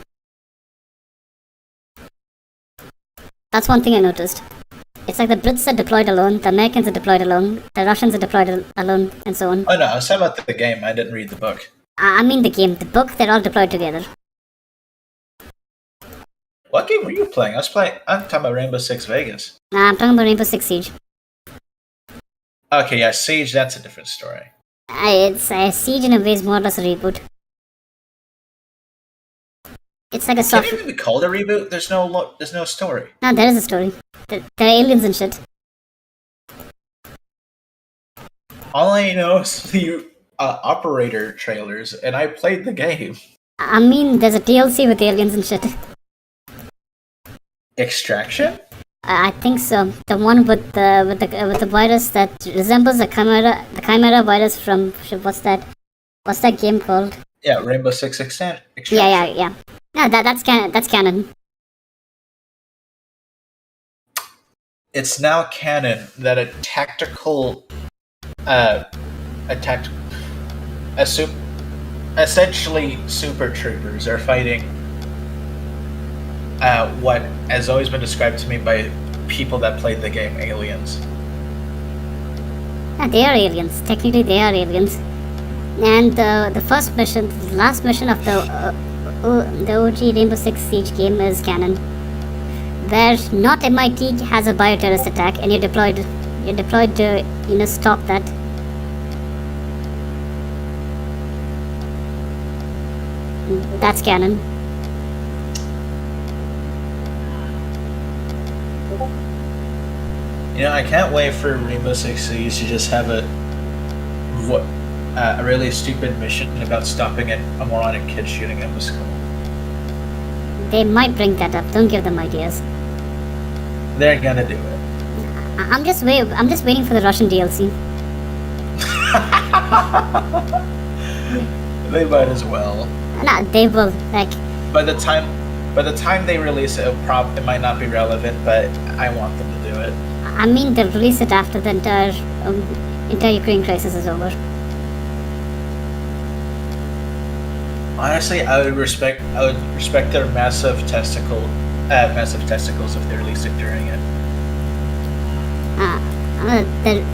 That's one thing I noticed. It's like the Brits are deployed alone, the Americans are deployed alone, the Russians are deployed alone, and so on. Oh no, I was talking about the game. I didn't read the book. I mean the game, the book, they're all deployed together. What game were you playing? I'm talking about Rainbow Six Vegas. Nah, I'm talking about Rainbow Six Siege. Okay, yeah, Siege, that's a different story. It's Siege in a way is more or less a reboot. It's like a Can soft. it even be called a reboot? There's no story. No, there is a story. There are aliens and shit. All I know is the operator trailers, and I played the game. I mean, there's a DLC with aliens and shit. Extraction? I think so. The one with the virus that resembles the chimera virus from what's that game called? Yeah, Rainbow Six Extraction. Yeah. No, that's canon. That's canon. It's now canon that essentially super troopers are fighting what has always been described to me by people that played the game, aliens. Yeah, they are aliens. Technically, they are aliens. And the first mission, the last mission of the OG Rainbow Six Siege game is canon, where not MIT has a bioterrorist attack, and you're deployed to stop that. That's canon. I can't wait for Rainbow Six Siege to just have a really stupid mission about stopping a moronic kid shooting at the school. They might bring that up. Don't give them ideas. They're gonna do it. I'm just waiting for the Russian DLC. They might as well. Nah, they will. Like, By the time they release it, it might not be relevant, but I want them to do it. I mean, they'll release it after the entire Ukraine crisis is over. Honestly, I would respect their massive testicles if they released it during it.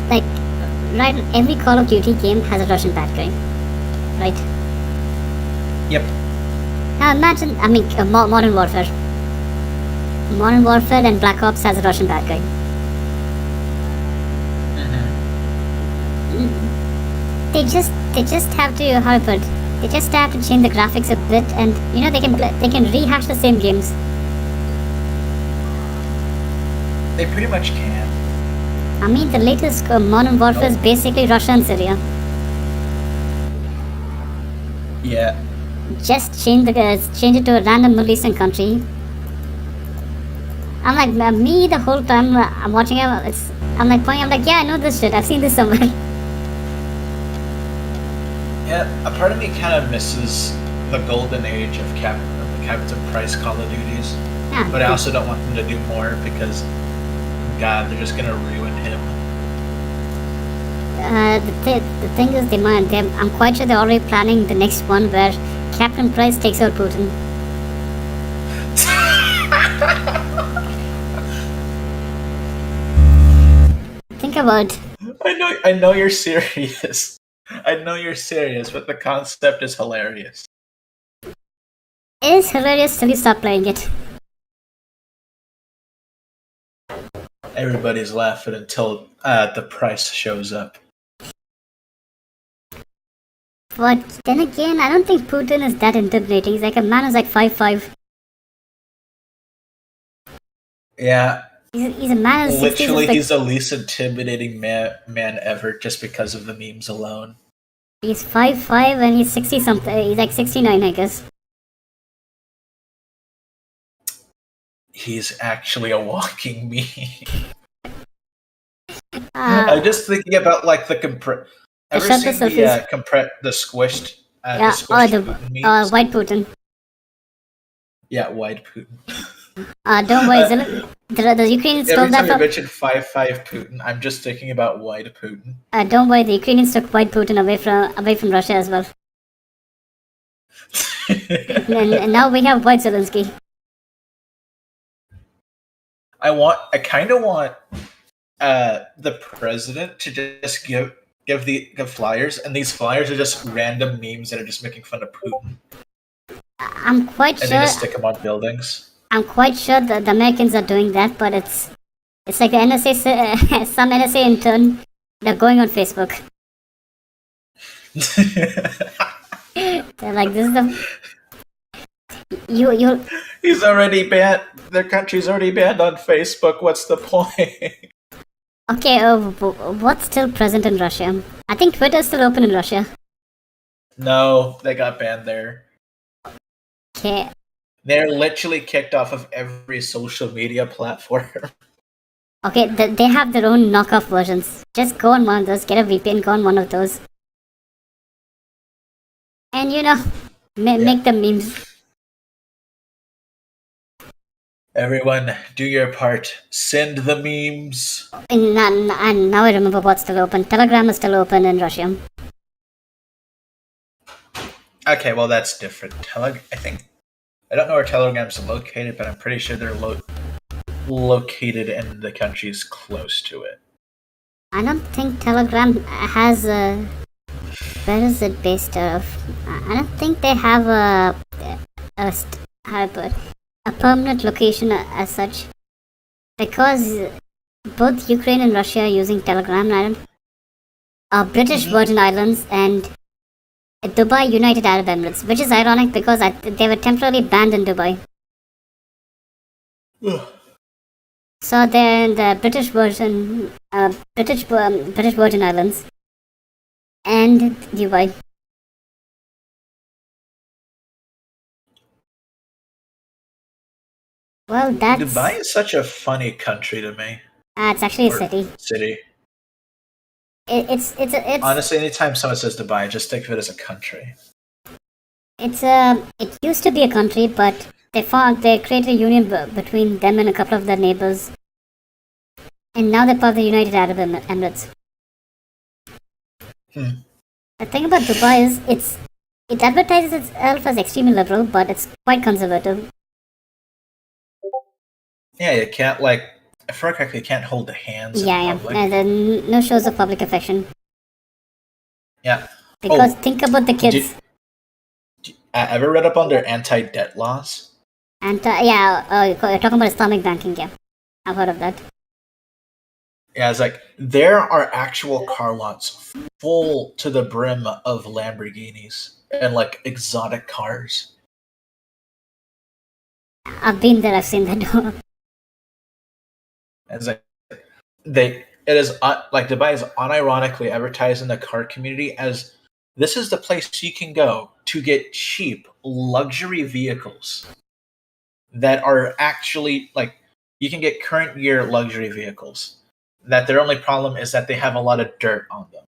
Like, right? Every Call of Duty game has a Russian bad guy, right? Yep. Now imagine, Modern Warfare. Modern Warfare and Black Ops has a Russian bad guy. They just have to they just have to change the graphics a bit, and they can rehash the same games. They pretty much can. I mean, the latest Modern Warfare is basically Russia and Syria. Yeah. Just change it to a random Middle Eastern country. I'm like, me the whole time I'm watching it, I'm like, yeah, I know this shit. I've seen this somewhere. Yeah, a part of me kind of misses the golden age of Captain Price Call of Duties, Yeah, but I also don't want them to do more because, God, they're just gonna ruin him. the thing is, I'm quite sure they're already planning the next one where Captain Price takes out Putin. Think about. I know you're serious. I know you're serious, but the concept is hilarious. It is hilarious till you stop playing it. Everybody's laughing until the price shows up. But then again, I don't think Putin is that intimidating. He's like a man who's like 5'5". Yeah. He's a man who's 60s. Literally, he's the least intimidating man ever just because of the memes alone. He's 5'5" and he's 60 something. He's like 69, I guess. He's actually a walking meme. I'm just thinking about like the Ever shut the seen selfies. the squished Yeah, or the Putin memes? white Putin. Yeah, wide Putin. Don't worry, Uh, the Ukrainians stole Every that time you from. mention 5-5 Putin, I'm just thinking about wide Putin. Don't worry, the Ukrainians took white Putin away from Russia as well. And now we have white Zelensky. I kind of want the president to just give flyers, and these flyers are just random memes that are just making fun of Putin, I'm quite and they sure. just stick them on buildings. I'm quite sure that the Americans are doing that, but it's like the NSA, some NSA intern, they're going on Facebook. They're like, this is the you. He's already banned. Their country's already banned on Facebook. What's the point? Okay, what's still present in Russia? I think Twitter's still open in Russia. No, they got banned there. Okay. They're literally kicked off of every social media platform. Okay, they have their own knockoff versions. Just go on one of those, get a VPN, go on one of those. And make the memes. Everyone, do your part. Send the memes. And now I remember what's still open. Telegram is still open in Russia. Okay, well that's different. I don't know where Telegram's located, but I'm pretty sure they're located in the countries close to it. I don't think Telegram has a. Where is it based out of? I don't think they have a permanent location as such, because both Ukraine and Russia are using Telegram. British Virgin Islands and Dubai United Arab Emirates, which is ironic because they were temporarily banned in Dubai. So they're in the British Virgin Islands and Dubai. Well, that's Dubai is such a funny country to me. it's actually a Or city. City. It's Honestly, anytime someone says Dubai, just think of it as a country. it used to be a country, but they created a union between them and a couple of their neighbors, and now they're part of the United Arab Emirates. The thing about Dubai is it advertises itself as extremely liberal, but it's quite conservative. Yeah, you can't if I remember correctly, you can't hold the hands. Yeah. In public. And then no shows of public affection. Yeah. Because think about the kids. Ever read up on their anti-debt laws? And you're talking about Islamic banking. Yeah, I've heard of that. Yeah, it's like there are actual car lots full to the brim of Lamborghinis and like exotic cars. I've been there. I've seen that. It's like Dubai is unironically advertised in the car community as this is the place you can go to get cheap luxury vehicles that are actually you can get current year luxury vehicles. That their only problem is that they have a lot of dirt on them.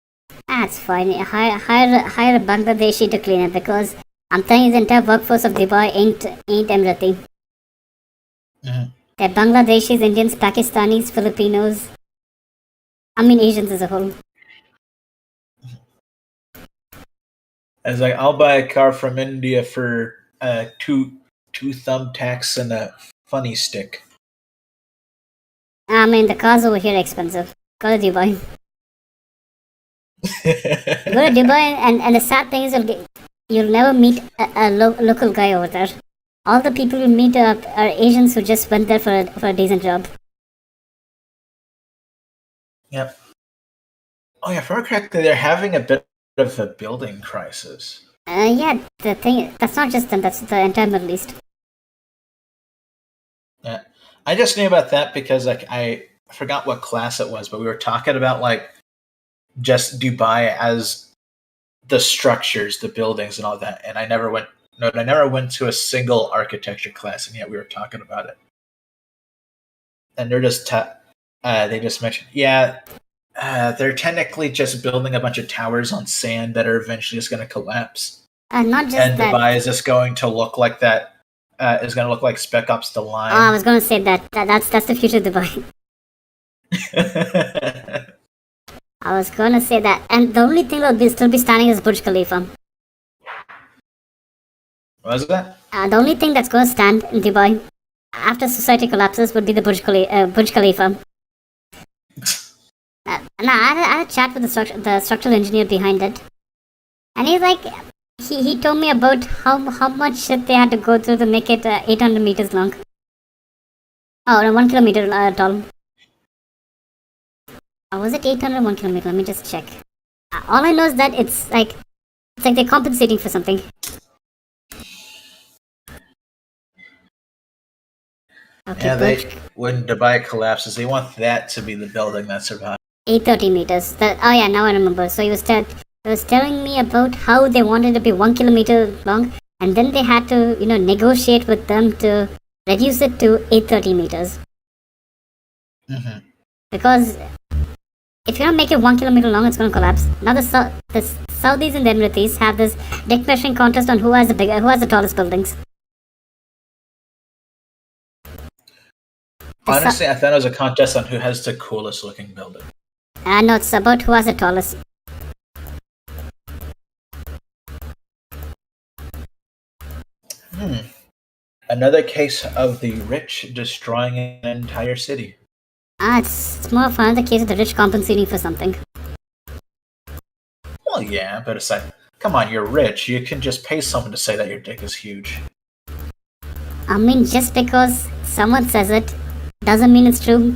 That's fine. Hire a Bangladeshi to clean it, because I'm telling you, the entire workforce of Dubai ain't Emirati. Mm-hmm. They're Bangladeshis, Indians, Pakistanis, Filipinos. I mean, Asians as a whole. It's like I'll buy a car from India for two thumbtacks and a funny stick. I mean, the cars over here are expensive. Go to Dubai. Go to Dubai, and the sad thing is you'll never meet a local guy over there. All the people you meet are Asians who just went there for a decent job. Yep. Oh yeah, if I remember correctly, they're having a bit of a building crisis. Yeah, the thing, that's not just them, that's the entire Middle East. Yeah. I just knew about that because I forgot what class it was, but we were talking about just Dubai as the structures, the buildings and all that, and I never went to a single architecture class, and yet we were talking about it. And they're just they just mentioned, yeah, They're technically just building a bunch of towers on sand that are eventually just going to collapse. Not just And that. Dubai is just going to look like that. Is going to look like Spec Ops: The Line. Oh, I was gonna say that's the future of Dubai. I was gonna say that, and the only thing that will still be standing is Burj Khalifa. What was that? The only thing that's gonna stand in Dubai after society collapses would be the Burj Khalifa. And I had a chat with the structural engineer behind it, and he's like, he told me about how much shit they had to go through to make it 800 meters long. Oh, no, 1 kilometer tall. Was it 800 1 kilometer? Let me just check. All I know is that it's like they're compensating for something. Okay, Yeah, when Dubai collapses, they want that to be the building that survives. 830 meters. Oh yeah, now I remember. So he was telling me about how they wanted to be 1 kilometer long, and then they had to, negotiate with them to reduce it to 830 meters. Mm-hmm. Because if you don't make it 1 kilometer long, it's going to collapse. Now the Saudis and the Emiratis have this dick measuring contest on who has the tallest buildings. Honestly, I thought it was a contest on who has the coolest looking building. No, it's about who has the tallest. Another case of the rich destroying an entire city. It's more of another case of the rich compensating for something. Well, yeah, but it's like, come on, you're rich. You can just pay someone to say that your dick is huge. I mean, just because someone says it doesn't mean it's true.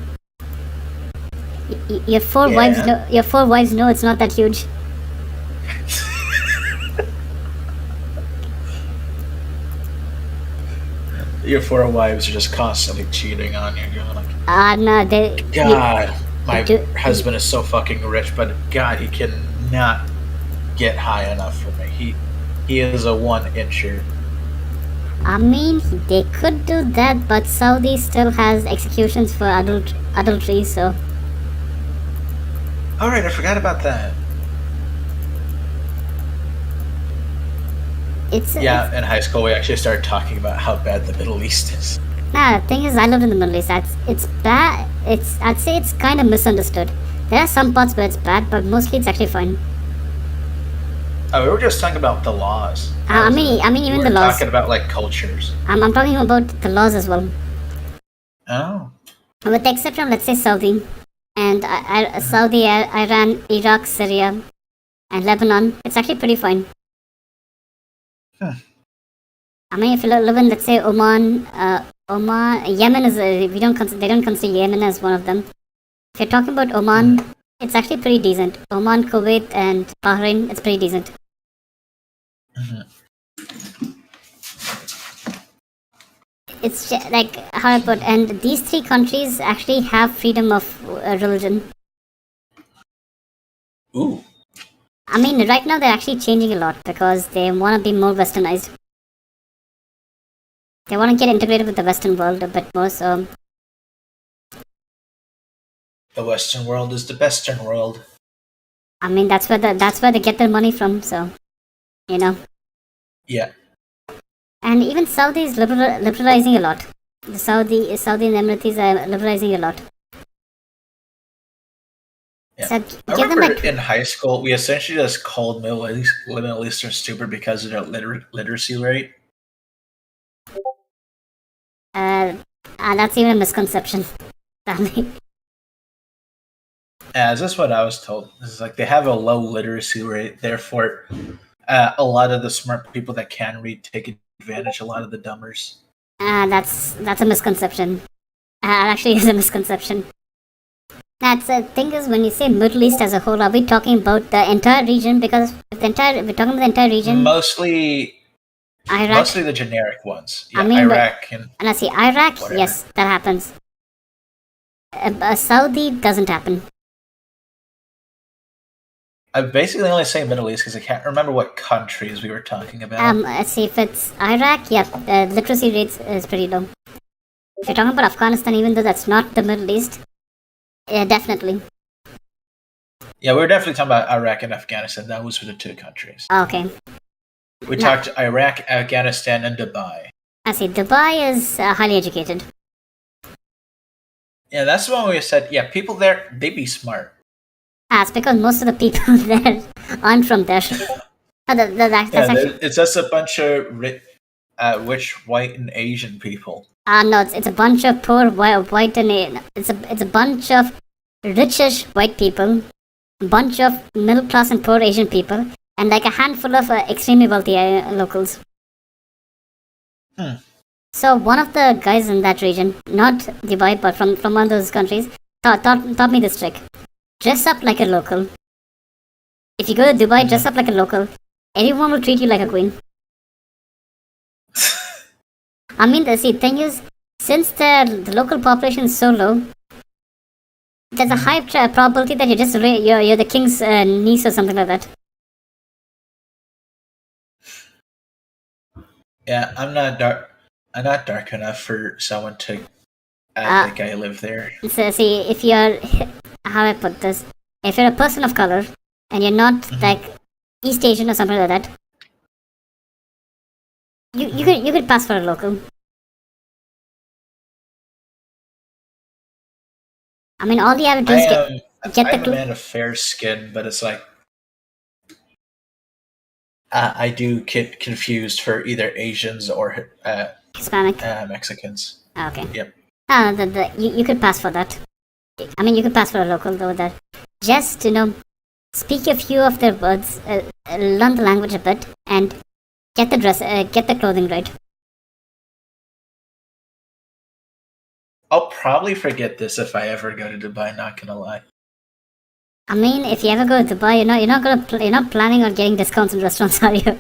Your four wives know it's not that huge. Your 4 wives are just constantly cheating on you. You're like, no, God, my husband is so fucking rich, but God, he cannot get high enough for me. He is a 1-incher. I mean, they could do that, but Saudi still has executions for adultery, so. Alright, I forgot about that. In high school we actually started talking about how bad the Middle East is. Nah, the thing is, I lived in the Middle East. It's bad. I'd say it's kind of misunderstood. There are some parts where it's bad, but mostly it's actually fine. Oh, we were just talking about the laws. I mean, even the laws. Talking about like cultures. I'm talking about the laws as well. Oh. With the exception of, let's say, Saudi and Saudi, Iran, Iraq, Syria, and Lebanon, it's actually pretty fine. I mean, if you live in, let's say, Oman, Yemen is they don't consider Yemen as one of them. If you're talking about Oman, it's actually pretty decent. Oman, Kuwait, and Bahrain, it's pretty decent. It's like how I put, and these 3 countries actually have freedom of religion. Ooh. I mean, right now they're actually changing a lot because they want to be more westernized. They want to get integrated with the Western world a bit more, so. The Western world is the Western world. I mean, that's where they get their money from, so. Yeah. And even Saudi is liberalizing a lot. The Saudi and Emiratis are liberalizing a lot. Yeah. So I remember in high school, we essentially just called Middle Eastern stupid because of their literacy rate. That's even a misconception. Is this what I was told? This is like they have a low literacy rate, therefore, a lot of the smart people that can read take advantage. A lot of the dumbers. That's a misconception. It actually is a misconception. That's the thing is, when you say Middle East as a whole, are we talking about the entire region? Because if we're talking about the entire region, mostly Iraq, mostly the generic ones. Yeah, I mean, Iraq and I see Iraq. Whatever. Yes, that happens. Saudi doesn't happen. I basically only say Middle East because I can't remember what countries we were talking about. Let's see, if it's Iraq, yeah, literacy rates is pretty low. If you're talking about Afghanistan, even though that's not the Middle East, yeah, definitely. Yeah, we were definitely talking about Iraq and Afghanistan. That was for the two countries. Okay. We No. talked Iraq, Afghanistan, and Dubai. I see. Dubai is highly educated. Yeah, that's the one we said. Yeah, people there, they be smart. That's because most of the people there aren't from there. That's Yeah, actually. it's just a bunch of rich white and Asian people. No, it's a bunch of poor white and it's a bunch of richish white people, a bunch of middle class and poor Asian people, and like a handful of extremely wealthy locals. So one of the guys in that region, not Dubai, but from one of those countries, taught me this trick: dress up like a local. If you go to Dubai, dress up like a local. Everyone will treat you like a queen. I mean, the thing is, since the local population is so low, there's a high probability that you're the king's niece or something like that. Yeah, I'm not dark enough for someone to think I live there. So see, if you're how I put this, if you're a person of color and you're not like East Asian or something like that, you could pass for a local. I mean, all you have to do is get I'm the a man of fair skin, but it's like I do get confused for either Asians or Hispanic. Mexicans. Okay. Yep. You could pass for that. I mean, you could pass for a local though. That just speak a few of their words, learn the language a bit, and get the clothing right. I'll probably forget this if I ever go to Dubai. Not gonna lie. I mean, if you ever go to Dubai, you're not planning on getting discounts in restaurants, are you?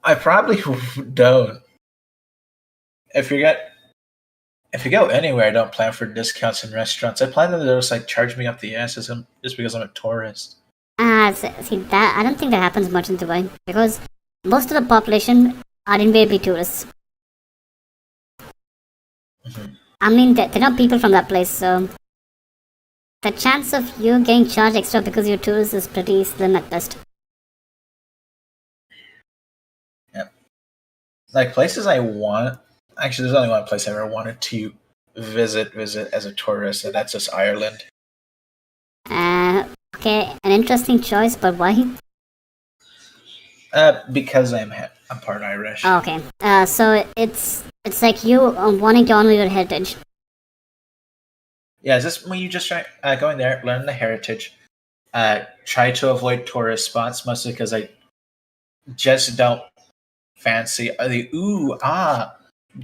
I probably don't. If you go anywhere, I don't plan for discounts in restaurants. I plan to just like charge me up the ass just because I'm a tourist. See that I don't think that happens much in Dubai because most of the population are invariably tourists. I mean, they're not people from that place, so the chance of you getting charged extra because you're a tourist is pretty slim at best. Yeah. Like places I want. Actually, there's only one place I ever wanted to visit as a tourist, and that's just Ireland. Okay, an interesting choice, but why? Because I'm part Irish. Oh, okay. So it's like you wanting to honor your heritage. Yeah, is this when you just try going there, learn the heritage, try to avoid tourist spots, mostly because I just don't fancy the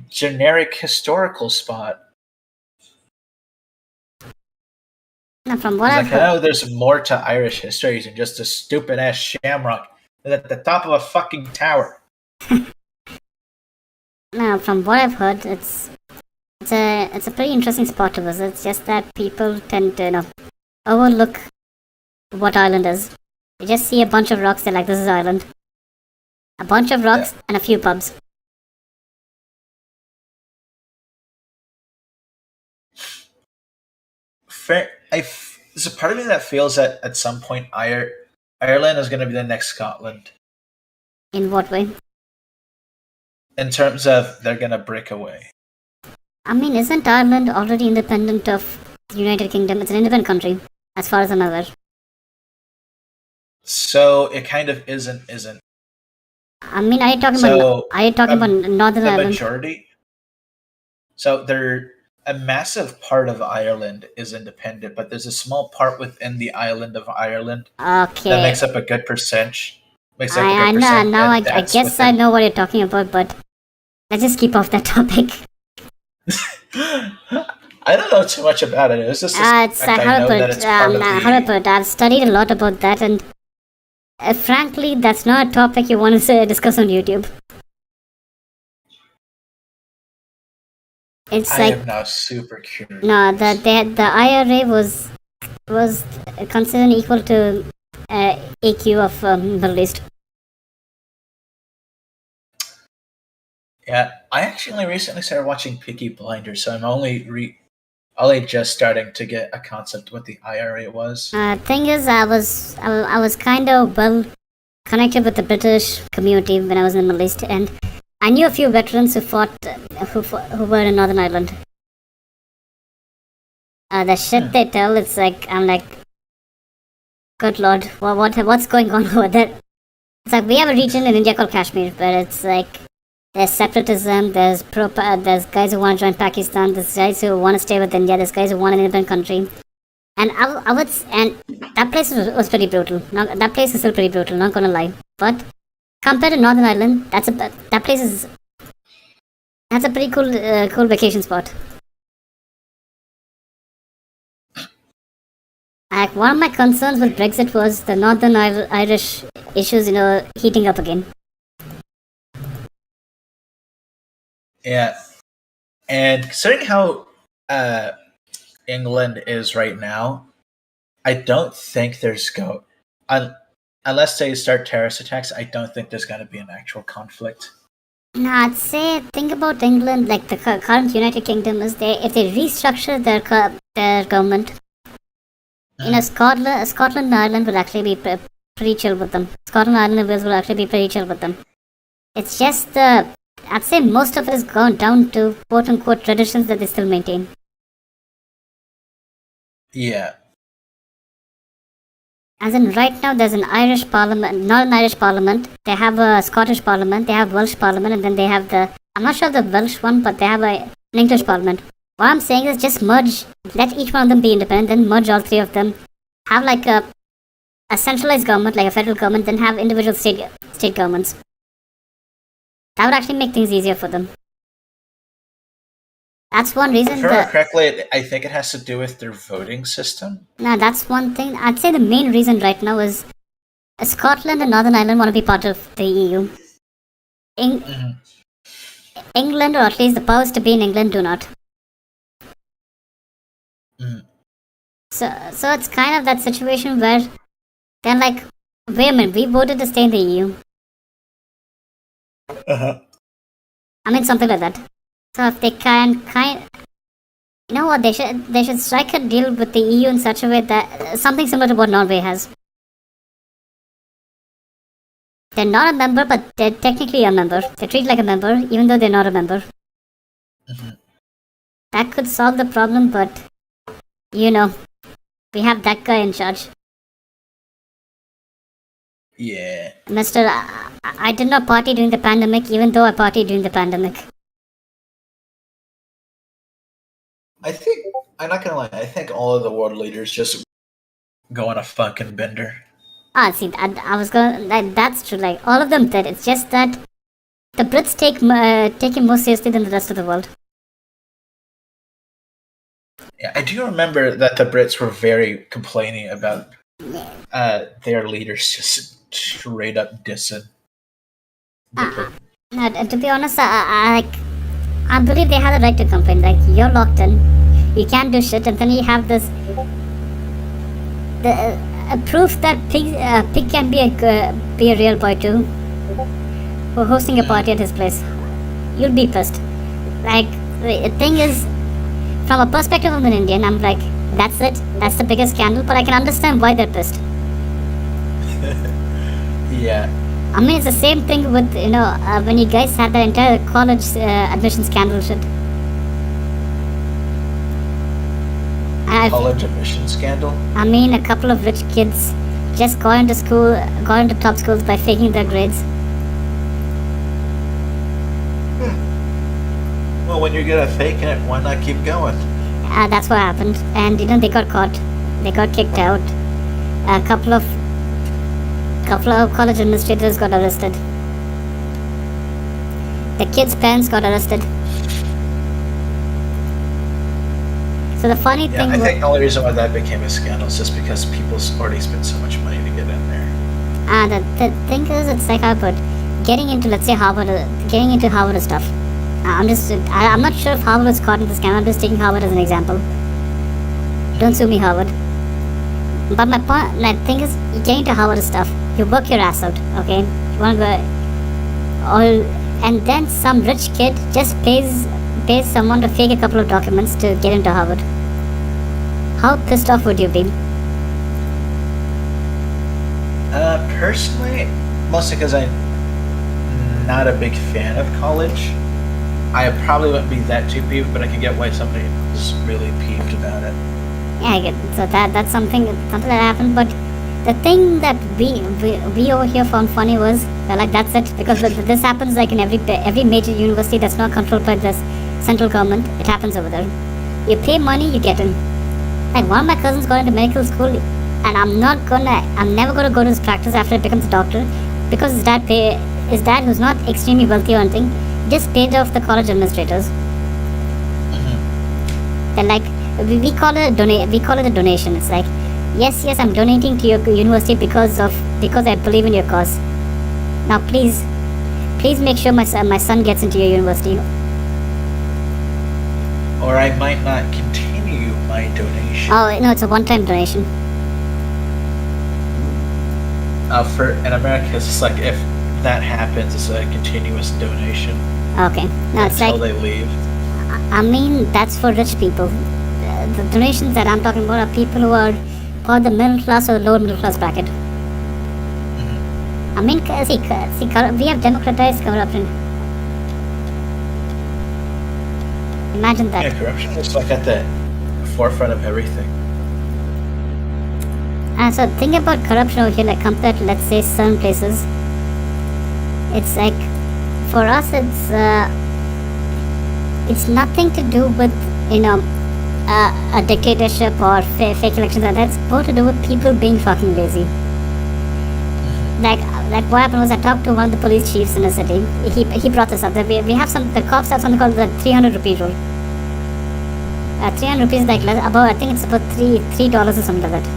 generic historical spot. Now, from what I know there's more to Irish history than just a stupid ass shamrock at the top of a fucking tower. Now, from what I've heard, it's a pretty interesting spot to visit. It's just that people tend to overlook what Ireland is. They just see a bunch of rocks. They're like, "This is Ireland." A bunch of rocks and a few pubs. There's a part of me that feels that at some point Ireland is going to be the next Scotland. In what way? In terms of they're going to break away. I mean, isn't Ireland already independent of the United Kingdom? It's an independent country, as far as I'm aware. So it kind of isn't. I mean, are you talking about Northern Ireland? Majority. So a massive part of Ireland is independent, but there's a small part within the island of Ireland that makes up a good percent. I know. Now I guess I know what you're talking about, but let's just keep off that topic. I don't know too much about it. It's just how to put it. I've studied a lot about that, and frankly, that's not a topic you want to discuss on YouTube. I am now super curious. No, the IRA was considered equal to AQ of Middle East. Yeah, I actually only recently started watching Peaky Blinders, so I'm only Ollie just starting to get a concept what the IRA was. Thing is, I was kind of well connected with the British community when I was in the Middle East, and I knew a few veterans who were in Northern Ireland. The shit they tell, it's like I'm like, good lord, what's going on over there? It's like we have a region in India called Kashmir, but it's like there's separatism, there's guys who want to join Pakistan, there's guys who want to stay with India, there's guys who want an independent country, and and that place was pretty brutal. That place is still pretty brutal, not gonna lie. But compared to Northern Ireland, that's a pretty cool vacation spot. Like, one of my concerns with Brexit was the Northern Irish issues, heating up again. Yeah, and considering how England is right now, I don't think there's unless they start terrorist attacks. I don't think there's going to be an actual conflict. No, I'd say think about England, like the current United Kingdom is if they restructure their government. Scotland and Ireland will actually be pretty chill with them. Scotland, Ireland, and Wales will actually be pretty chill with them. It's just I'd say most of it has gone down to quote-unquote traditions that they still maintain. Yeah. As in, right now, there's an Irish parliament, not an Irish parliament. They have a Scottish parliament, they have Welsh parliament, and then they have I'm not sure of the Welsh one, but they have an English parliament. What I'm saying is just merge, let each one of them be independent, then merge all three of them. Have like a centralized government, like a federal government, then have individual state governments. That would actually make things easier for them. That's one reason. If I remember correctly, I think it has to do with their voting system. No, that's one thing. I'd say the main reason right now is Scotland and Northern Ireland want to be part of the EU. England, or at least the powers to be in England, do not. So it's kind of that situation where they're like, wait a minute, we voted to stay in the EU. I mean, something like that. So if they you know what, they should strike a deal with the EU in such a way that something similar to what Norway has. They're not a member, but they're technically a member. They treat like a member, even though they're not a member. That could solve the problem, but we have that guy in charge. Yeah. Mister, I did not party during the pandemic, even though I partied during the pandemic. I'm not gonna lie, I think all of the world leaders just go on a fucking bender. See, that's true, like, all of them did. It's just that the Brits take it more seriously than the rest of the world. Yeah, I do remember that the Brits were very complaining about their leaders just straight up dissing. To be honest, I believe they had the right to complain. Like, you're locked in, you can't do shit, and then you have this proof that Pig can be a real boy too. For hosting a party at his place, you'll be pissed. Like, the thing is, from a perspective of an Indian, I'm like, that's it. That's the biggest scandal. But I can understand why they're pissed. Yeah. I mean, it's the same thing with when you guys had that entire college admission scandal shit. College admission scandal? I mean, a couple of rich kids just got into top schools by faking their grades. Well, when you're good at faking it, why not keep going? That's what happened, and they got caught. They got kicked out. A couple of college administrators got arrested. The kids' parents got arrested. So the funny thing I think the only reason why that became a scandal is just because people already spent so much money to get in there. The thing is, it's like how about getting into, let's say, Harvard and stuff. I'm not sure if Harvard was caught in the scam. I'm just taking Harvard as an example. Don't sue me, Harvard. But my thing is, you get into Harvard and stuff. You work your ass out, okay? You want to go, and then some rich kid just pays someone to fake a couple of documents to get into Harvard. how pissed off would you be? Personally, mostly because I'm not a big fan of college. I probably wouldn't be that too peeved, but I can get why somebody is really peeved about it. Yeah, I get it. So that's something that happened. But the thing that we over here found funny was like that's it, because this happens like in every major university that's not controlled by this central government. It happens over there. You pay money, you get in. Like one of my cousins got into medical school, and I'm never gonna go to his practice after he becomes a doctor, because his dad, who's not extremely wealthy or anything, just paid off the college administrators. Then like we call it a donation. It's like, yes, I'm donating to your university because I believe in your cause. Now please make sure my son gets into your university. Or I might not continue my donation. Oh no, it's a one-time donation. In America, it's just like if that happens, it's a continuous donation Okay, no, it's until like, they leave. I mean, that's for rich people. The donations that I'm talking about are people who are for the middle class or the lower middle class bracket. I mean, see, we have democratized corruption. Imagine that. Yeah, corruption is like at the forefront of everything. So think about corruption over here, like compared to, let's say, certain places. It's like, for us, it's nothing to do with, a dictatorship or fake elections. That's more to do with people being fucking lazy. Like what happened was I talked to one of the police chiefs in the city. He brought this up. That we have the cops have something called the 300 rupee rule. 300 rupees is like I think it's about $3 or something like that.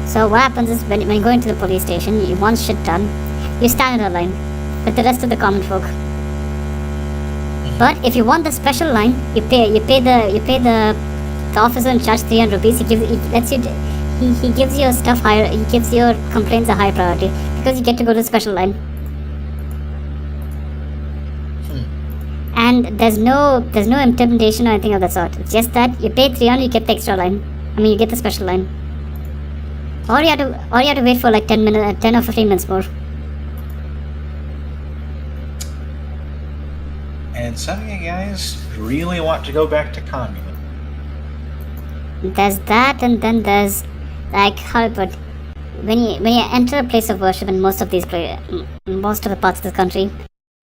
So what happens is when you go into the police station, you want shit done, you stand in a line with the rest of the common folk. But if you want the special line, you pay the officer in charge 300 rupees. He gives your stuff higher. He gives your complaints a higher priority because you get to go to the special line. And there's no intimidation or anything of that sort. It's just that you pay 300, you get the extra line. You get the special line. Or you have to wait for like 10 or 15 minutes more. And some of you guys really want to go back to communism. There's that, and then there's like how to put, when you enter a place of worship in most of the parts of the country,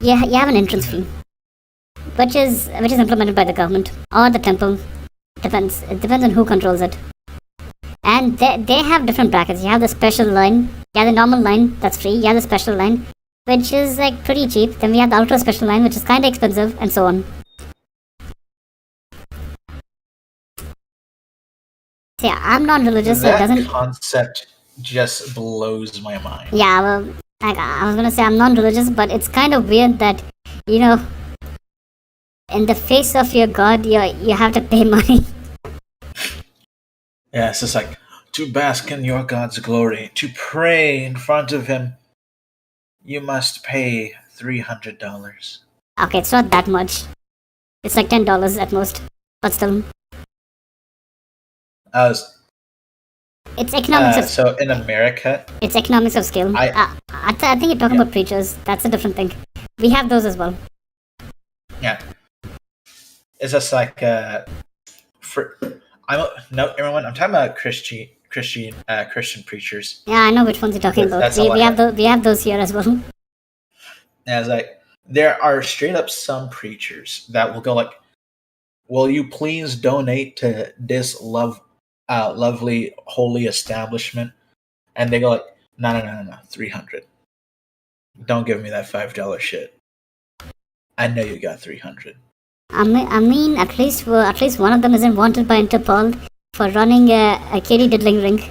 you have an entrance fee, which is implemented by the government or the temple. It depends on who controls it. And they have different brackets. You have the special line, you have the normal line that's free, you have the special line, which is like pretty cheap. Then we have the ultra special line, which is kind of expensive, and so on. See, I'm non-religious, so it doesn't. That concept just blows my mind. Yeah, well, I was gonna say I'm non-religious, but it's kind of weird that, in the face of your God, you have to pay money. Yeah, it's just like, to bask in your God's glory, to pray in front of Him, you must pay $300. Okay, it's not that much. It's like $10 at most, but still. It's economics of. So in America, it's economics of scale. I think you're talking about preachers. That's a different thing. We have those as well. Yeah, it's just like everyone. I'm talking about Christian preachers. Yeah, I know which ones you're talking about. We have those here as well. Yeah, it's like there are straight up some preachers that will go like, "Will you please donate to this lovely holy establishment?" And they go like, "No, 300. Don't give me that $5 shit. I know you got 300." I mean, at least one of them isn't wanted by Interpol for running a kitty diddling ring.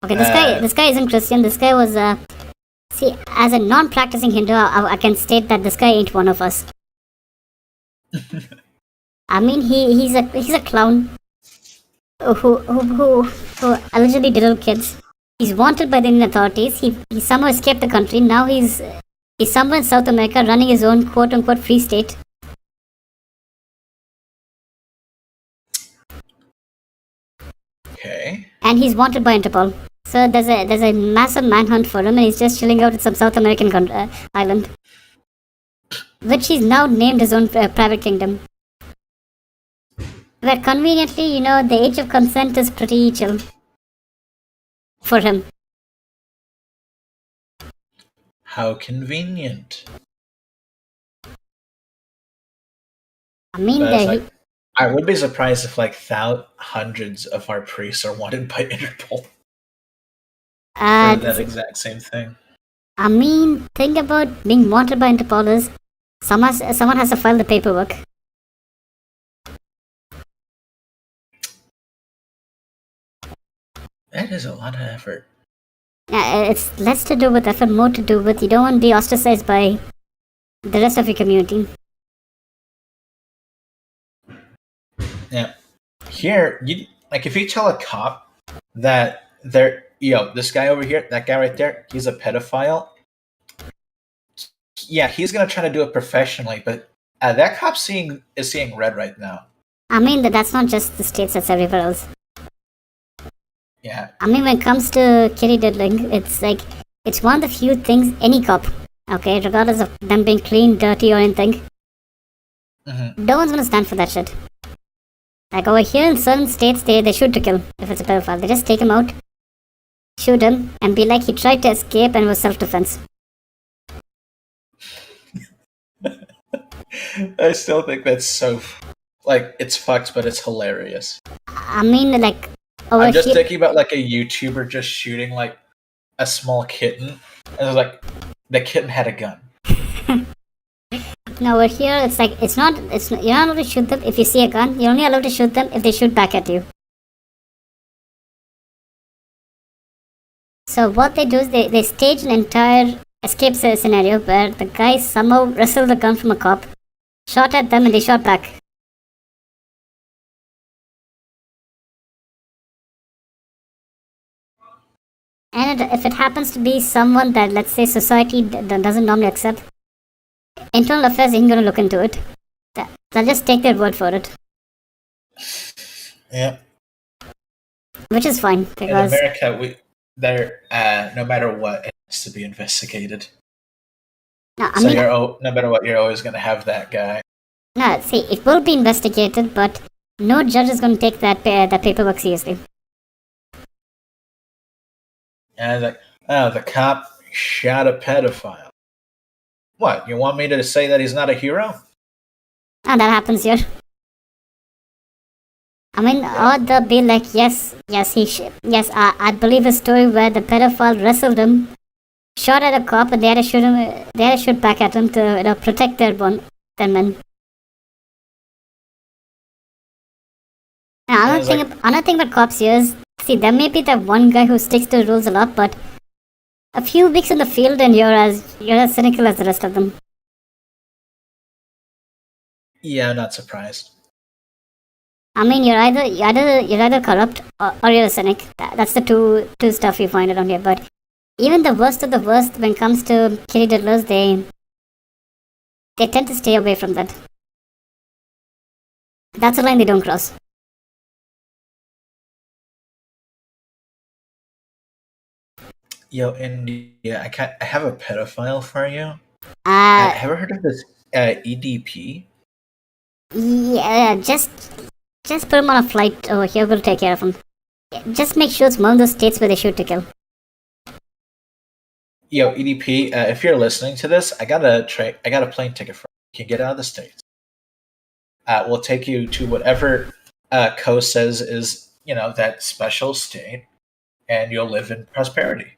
Okay, this guy isn't Christian. This guy was see, as a non-practicing Hindu, I can state that this guy ain't one of us. I mean, he's a clown who allegedly diddled kids. He's wanted by the Indian authorities. He somehow escaped the country. Now he's somewhere in South America running his own quote-unquote free state. and he's wanted by Interpol. So there's a massive manhunt for him, and he's just chilling out in some South American island, which he's now named his own private kingdom. Where conveniently, the age of consent is pretty chill for him. How convenient. I mean, I would be surprised if hundreds of our priests are wanted by Interpol for that exact same thing. I mean, think about being wanted by Interpol is someone has to file the paperwork. That is a lot of effort. Yeah, it's less to do with effort, more to do with you don't want to be ostracized by the rest of your community. Yeah. Here, if you tell a cop that this guy over here, that guy right there, he's a pedophile. Yeah, he's gonna try to do it professionally, but that cop is seeing red right now. I mean, that's not just the States, that's everywhere else. Yeah. I mean, when it comes to kitty diddling, it's one of the few things any cop, okay, regardless of them being clean, dirty, or anything, no one's gonna stand for that shit. Like over here in certain states, they shoot to kill if it's a pedophile. They just take him out, shoot him, and be like he tried to escape and was self-defense. I still think that's so, it's fucked, but it's hilarious. I mean, I'm just thinking about a YouTuber just shooting a small kitten, and it's the kitten had a gun. No, over here you're not allowed to shoot them if you see a gun. You're only allowed to shoot them if they shoot back at you. So what they do is they stage an entire escape scenario where the guy somehow wrestled the gun from a cop, shot at them, and they shot back. And if it happens to be someone that, let's say, society doesn't normally accept, Internal Affairs ain't gonna look into it. They'll just take their word for it. Yeah. Which is fine, because... In America, no matter what, it has to be investigated. No matter what, you're always gonna have that guy. No, see, it will be investigated, but no judge is gonna take that paperwork seriously. And the cop shot a pedophile. What, you want me to say that he's not a hero? That happens here. I mean, or they'll be like, yes, I believe a story where the pedophile wrestled him, shot at a cop, and they had to shoot back at him to protect their men. Now, another thing about cops here is, see, there may be that one guy who sticks to the rules a lot, but a few weeks in the field and you're as cynical as the rest of them. Yeah, I'm not surprised. I mean, you're either corrupt or you're a cynic. That's the two stuff you find around here. But even the worst of the worst, when it comes to kitty diddlers, they tend to stay away from that. That's a line they don't cross. Yo, India, I have a pedophile for you. Have you ever heard of this EDP? Yeah, just put him on a flight over here. We'll take care of him. Just make sure it's one of those states where they shoot to kill. Yo, EDP, if you're listening to this, I got a plane ticket for you. You can get out of the States. We'll take you to whatever Co says is, that special state, and you'll live in prosperity.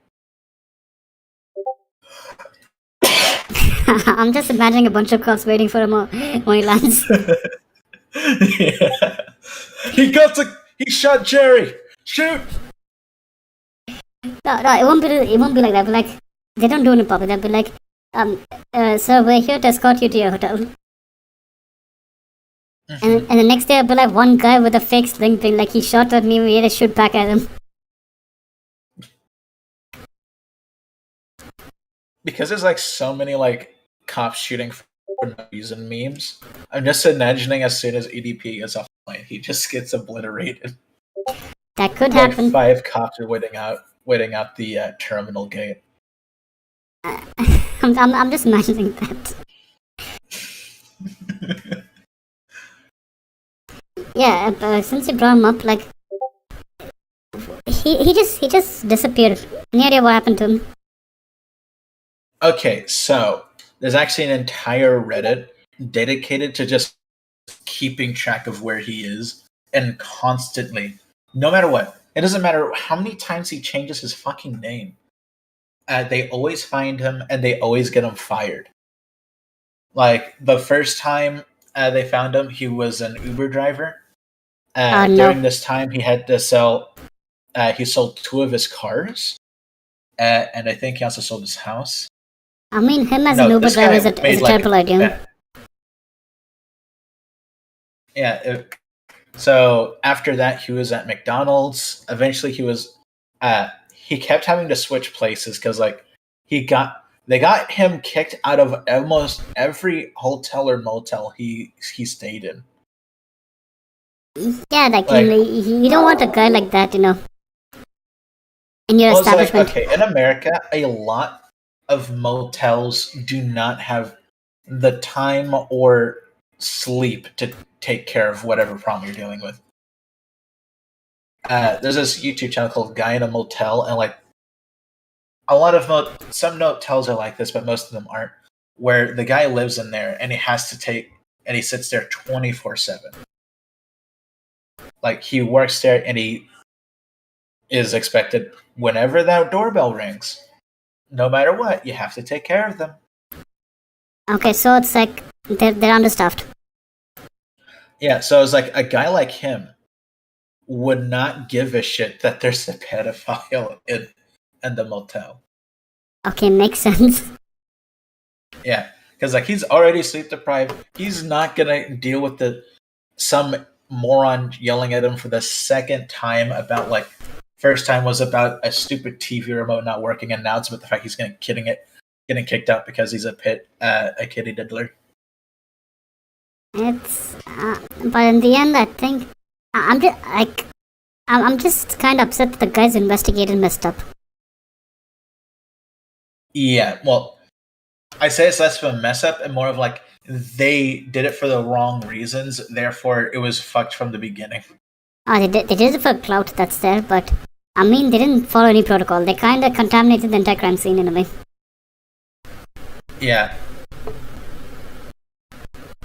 I'm just imagining a bunch of cops waiting for him when he lands. Yeah. He shot Jerry. Shoot. No, it won't be like that. But they don't do it in public. They'll be like, sir, we're here to escort you to your hotel. Mm-hmm. And the next day, I'll be like one guy with a fake sling being like, he shot at me. We had to shoot back at him. Because there's so many cops shooting for movies and memes. I'm just imagining as soon as EDP gets off the plane, he just gets obliterated. That could Like happen. 5 cops are waiting out the terminal gate. I'm just imagining that. Yeah, since you brought him up, like he just disappeared. Any idea what happened to him? Okay, so there's actually an entire Reddit dedicated to just keeping track of where he is, and constantly, no matter what, it doesn't matter how many times he changes his fucking name, they always find him and they always get him fired. Like the first time they found him, he was an Uber driver. Oh no. During this time, he had to sell. He sold 2 of his cars, and I think he also sold his house. I mean, him as No, an Uber this driver guy is made, a terrible idea. Yeah. So after that, he was at McDonald's. Eventually, he kept having to switch places because like they got him kicked out of almost every hotel or motel he stayed in. Yeah, like you don't want a guy like that, in your establishment. Like, okay, in America, a lot of motels do not have the time or sleep to take care of whatever problem you're dealing with. There's this YouTube channel called Guy in a Motel, and like a lot of some motels are like this, but most of them aren't. Where the guy lives in there and he sits there 24/7. Like he works there and he is expected whenever that doorbell rings, no matter what, you have to take care of them. Okay, so it's like they're understaffed. Yeah, so it's like a guy like him would not give a shit that there's a pedophile in the motel. Okay, makes sense. Yeah, because like he's already sleep deprived. He's not gonna deal with some moron yelling at him for the second time about like first time was about a stupid TV remote not working, and now it's about the fact he's getting kicked out because he's a kitty diddler. It's but in the end, I think I'm just kind of upset that the guys investigated messed up. Yeah, well, I say it's less of a mess up and more of like they did it for the wrong reasons, therefore it was fucked from the beginning. Oh, they did it for clout, that's there, but I mean, they didn't follow any protocol. They kind of contaminated the entire crime scene in a way. Yeah.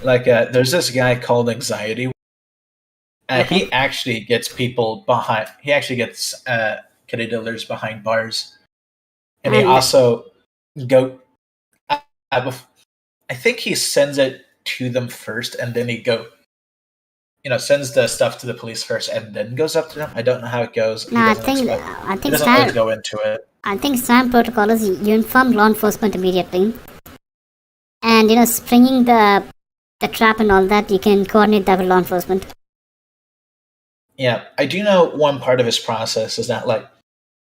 Like, there's this guy called Anxiety. Okay. He actually gets people behind. He actually gets kitty dealers behind bars, and he also I think he sends it to them first, and then he sends the stuff to the police first, and then goes up to them. I don't know how it goes. No, I think he doesn't really go into it. I think standard protocol is you inform law enforcement immediately, and springing the trap and all that, you can coordinate that with law enforcement. Yeah, I do know one part of his process is that like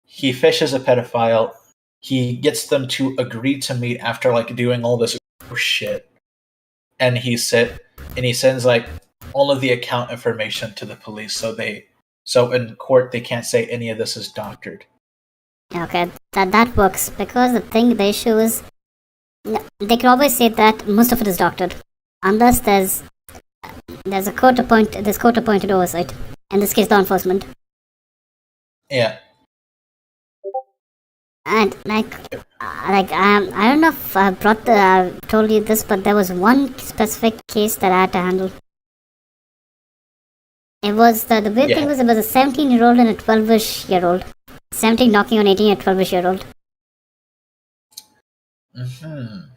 he fishes a pedophile, he gets them to agree to meet after like doing all this shit, and he sends like all of the account information to the police, so in court they can't say any of this is doctored. Okay, that works because the issue is they can always say that most of it is doctored, unless there's court appointed oversight. In this case, law enforcement. Yeah. And I don't know if I told you this, but there was one specific case that I had to handle. It was the weird thing was it was a 17-year-old and a 12-ish-year-old. 17 knocking on 18 and a 12-ish-year-old. Mm-hmm.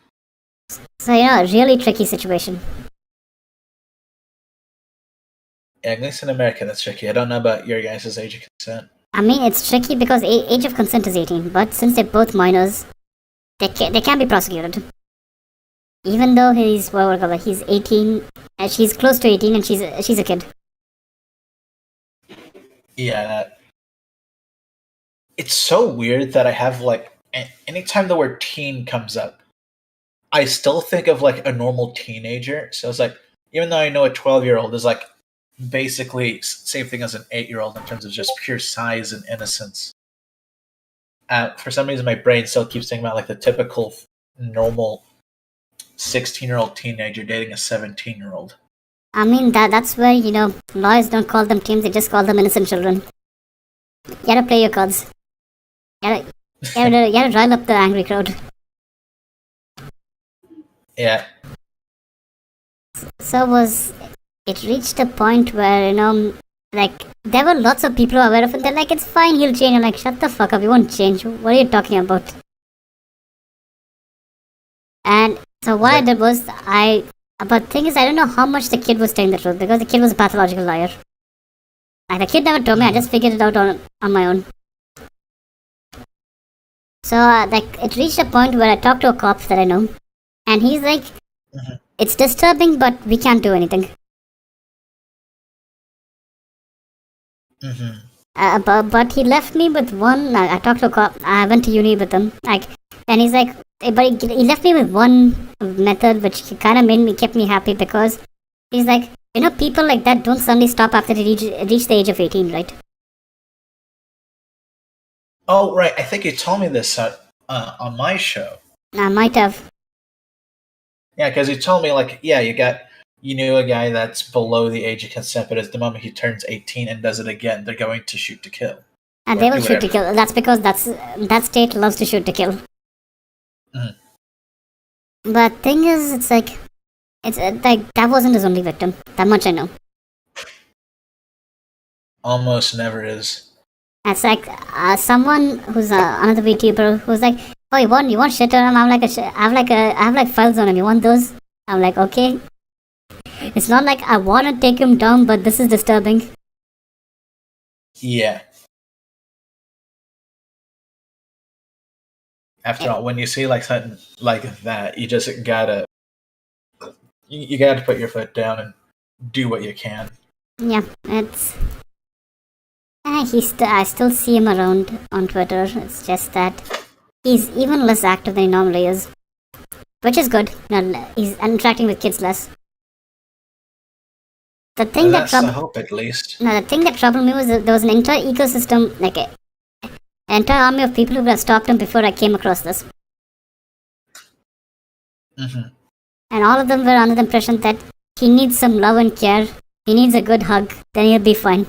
So a really tricky situation. Yeah, at least in America that's tricky. I don't know about your guys' age of consent. I mean, it's tricky because age of consent is 18, but since they're both minors, they can be prosecuted. Even though he's 18, and she's close to 18, and she's a kid. Yeah, it's so weird that I have like anytime the word teen comes up, I still think of like a normal teenager. So it's like even though I know a 12-year-old is like basically same thing as an 8-year-old in terms of just pure size and innocence. For some reason, my brain still keeps thinking about like the typical normal 16-year-old teenager dating a 17-year-old. I mean, that's where, lawyers don't call them teens, they just call them innocent children. You gotta play your cards. You gotta rile up the angry crowd. Yeah. So it reached a point where, like, there were lots of people who were aware of it. They're like, it's fine, he'll change. I'm like, shut the fuck up, he won't change. What are you talking about? And so what I did was, but the thing is, I don't know how much the kid was telling the truth, because the kid was a pathological liar. Like, the kid never told me, I just figured it out on my own. So, like, it reached a point where I talked to a cop that I know, and he's like, it's disturbing, but we can't do anything. But he left me with one. I talked to a cop. I went to uni with him. And he's like, but he left me with one method, which kind of kept me happy, because he's like, people like that don't suddenly stop after they reach the age of 18, right? Oh, right. I think you told me this on my show. I might have. Yeah, because you told me, like, yeah, you knew a guy that's below the age of consent, but at the moment he turns 18 and does it again, they're going to shoot to kill. And they will shoot to kill. That's because that state loves to shoot to kill. But thing is, it's like that wasn't his only victim. That much I know. Almost never is. It's like someone who's another VTuber who's like, oh, you want shit on him? I have like files on him. You want those? I'm like, okay. It's not like I want to take him down, but this is disturbing. Yeah. After all, when you see like something like that, you just gotta put your foot down and do what you can. Yeah, it's. I still see him around on Twitter. It's just that he's even less active than he normally is, which is good. He's interacting with kids less. The thing that's the hope, at least. No, the thing that troubled me was that there was an entire ecosystem, like an entire army of people who would have stopped him before I came across this. And all of them were under the impression that he needs some love and care. He needs a good hug. Then he'll be fine.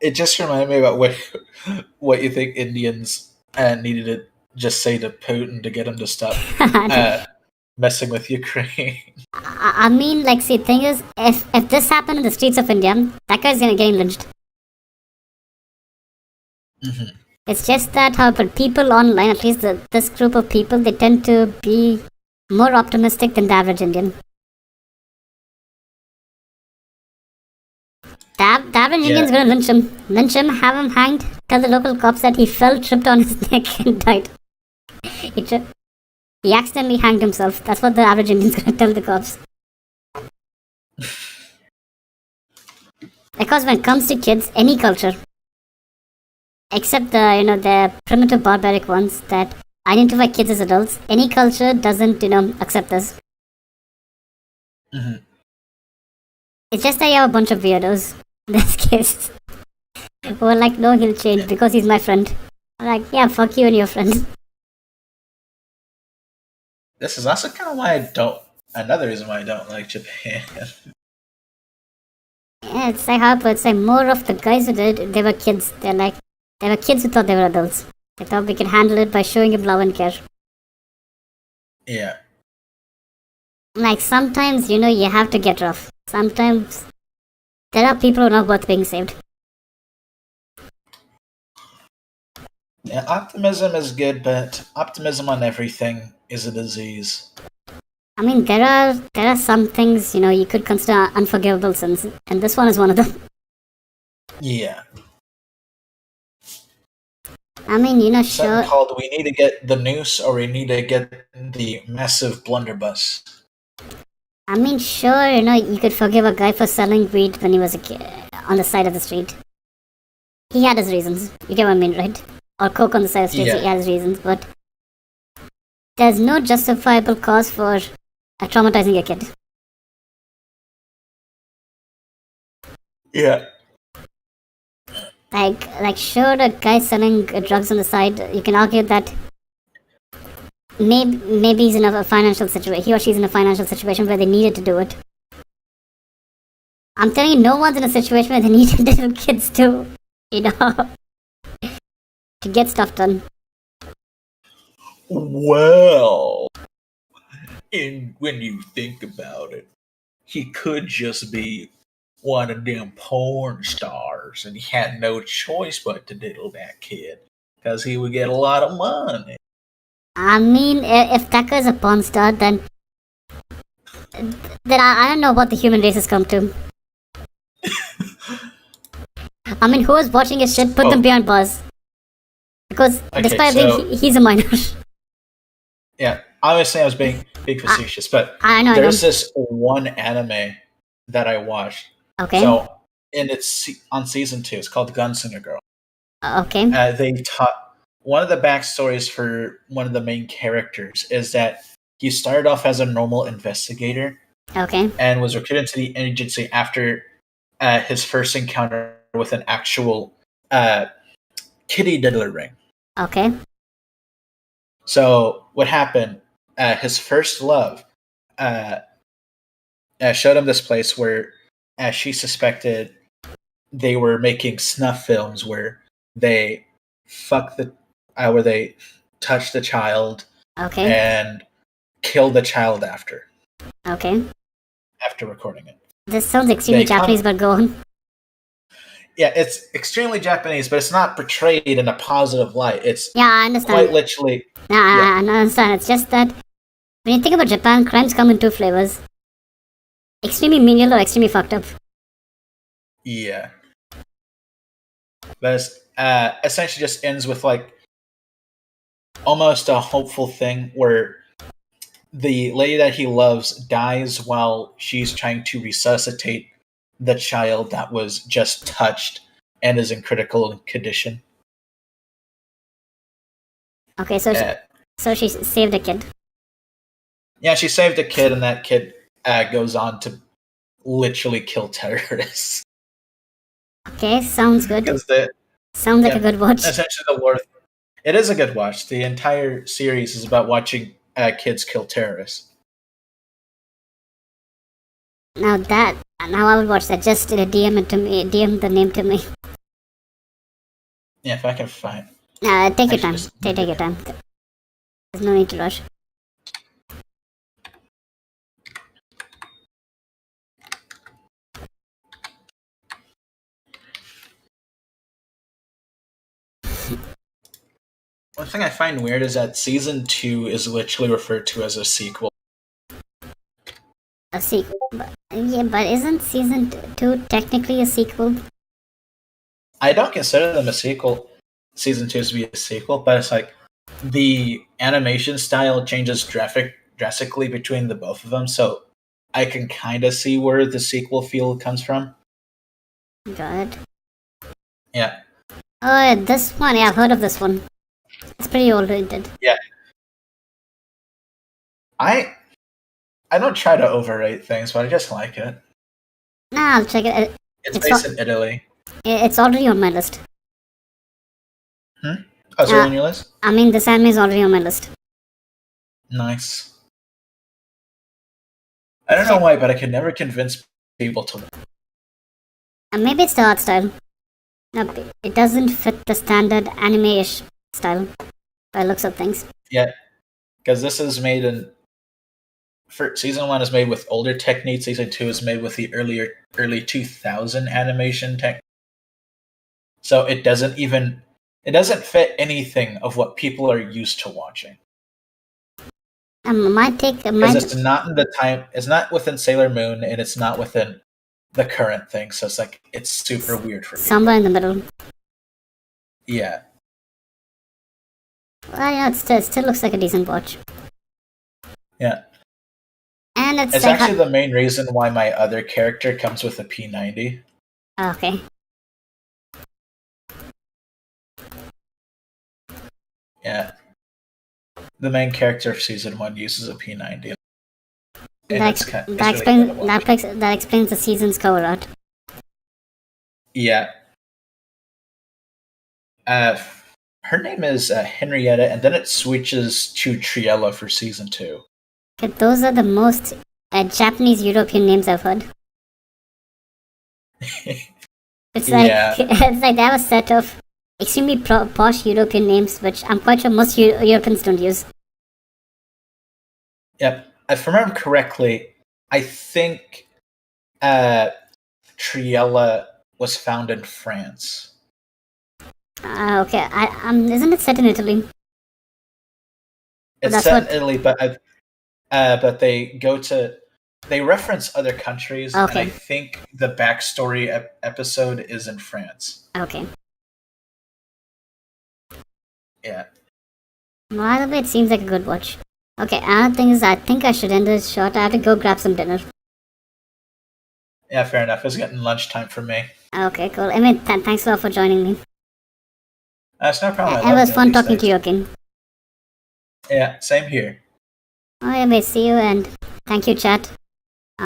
It just reminded me about what you think Indians needed to just say to Putin to get him to stop messing with Ukraine. I mean, like, see, the thing is, if this happened in the streets of India, that guy's gonna get lynched. It's just that but people online, at least this group of people, they tend to be more optimistic than the average Indian. The average Indian's gonna lynch him, have him hanged, tell the local cops that he fell, tripped on his neck and died. He accidentally hanged himself. That's what the average Indian's gonna tell the cops. Because when it comes to kids, any culture, except the primitive barbaric ones that identify kids as adults, any culture doesn't, accept us. It's just that you have a bunch of weirdos in this case who are like, no, he'll change because he's my friend. I'm like, yeah, fuck you and your friend. This is also kind of another reason why I don't like Japan. Yeah, it's like how, but it's like more of the guys who did it, they were kids. They were kids who thought they were adults. They thought we could handle it by showing him love and care. Yeah. Like, sometimes, you have to get rough. Sometimes there are people who are not worth being saved. Yeah, optimism is good, but optimism on everything is a disease. I mean, there are some things, you could consider unforgivable sins, and this one is one of them. Yeah. I mean, sure. Something called we need to get the noose or we need to get the massive blunderbuss. I mean, sure, you could forgive a guy for selling weed when he was a kid on the side of the street. He had his reasons. You get what I mean, right? Or coke on the side of the street, He had his reasons, but there's no justifiable cause for traumatizing a kid. Yeah. Like sure, the guy selling drugs on the side, you can argue that maybe he's in a financial situation. He or she's in a financial situation where they needed to do it. I'm telling you, no one's in a situation where they need little kids to, to get stuff done. Well, when you think about it, he could just be one of them porn stars, and he had no choice but to diddle that kid because he would get a lot of money. I mean, if Tucker is a porn star, then I don't know what the human race has come to. I mean, who is watching his shit? Put them behind bars. Because despite everything, he's a minor. Yeah, obviously I was being facetious, but I know. There's this one anime that I watched. Okay. So, and it's on season 2. It's called Gunslinger Girl. Okay. They taught one of the backstories for one of the main characters is that he started off as a normal investigator. Okay. And was recruited to the agency after his first encounter with an actual kitty diddler ring. Okay. So what happened? His first love showed him this place where, as she suspected, they were making snuff films where they where they touch the child, okay, and kill the child after recording it. This sounds extremely Japanese, but go on. Yeah, it's extremely Japanese, but it's not portrayed in a positive light. It's I understand. Quite literally. I understand. It's just that when you think about Japan, crimes come in 2 flavors: extremely menial or extremely fucked up. Yeah, but it's, essentially just ends with like almost a hopeful thing where the lady that he loves dies while she's trying to resuscitate the child that was just touched and is in critical condition. Okay, so she saved a kid. Yeah, she saved a kid, and that kid goes on to literally kill terrorists. Okay, sounds good. Sounds like a good watch. Essentially, the lore. It is a good watch. The entire series is about watching kids kill terrorists. Now I will watch that. Just DM it to me. DM the name to me. Yeah, if I can find. Take your time. Take your time. There's no need to rush. One thing I find weird is that season 2 is literally referred to as a sequel. A sequel? Yeah, but isn't season 2 technically a sequel? I don't consider them a sequel. Season 2 to be a sequel, but it's like the animation style changes drastically between the both of them, so I can kind of see where the sequel feel comes from. Good. Yeah. Oh, this one. Yeah, I've heard of this one. It's pretty old, isn't it? Yeah. I don't try to overrate things, but I just like it. Nah, I'll check it. It's based in Italy. It's already on my list. Oh, it's on your list? I mean, this anime is already on my list. Nice. I don't know why, but I can never convince people to. Maybe it's the art style. No, it doesn't fit the standard anime-ish style by looks of things. Yeah, because this is made in. Season 1 is made with older techniques. Season 2 is made with the early 2000 animation tech. So it doesn't fit anything of what people are used to watching. My take. It's not in the time. It's not within Sailor Moon, and it's not within the current thing. So it's like it's super weird for me. Somewhere in the middle. Yeah. Well, yeah, it still looks like a decent watch. Yeah. And it's like actually the main reason why my other character comes with a P90. Okay. Yeah. The main character of season 1 uses a P90. And That, it's ex- kind it's that, really explains, fun to that, watch. that explains the season's cover art. Yeah. Her name is Henrietta, and then it switches to Triella for season 2. Okay, those are the most Japanese European names I've heard. It's like Yeah. it's like they have a set of extremely posh European names, which I'm quite sure most Europeans don't use. Yep. If I remember correctly, I think Triella was found in France. Okay, isn't it set in Italy? It's that's set what- in Italy, but they reference other countries, and Okay. I think the backstory episode is in France. Okay. Yeah. Well, either way, it seems like a good watch. Okay, another thing is, I think I should end this short. I have to go grab some dinner. Yeah, fair enough. It's getting lunchtime for me. Okay, cool. I mean, thanks a lot for joining me. That's no problem. It was fun talking to you again. Yeah, same here. Oh, yeah, mate. See you, and thank you, chat.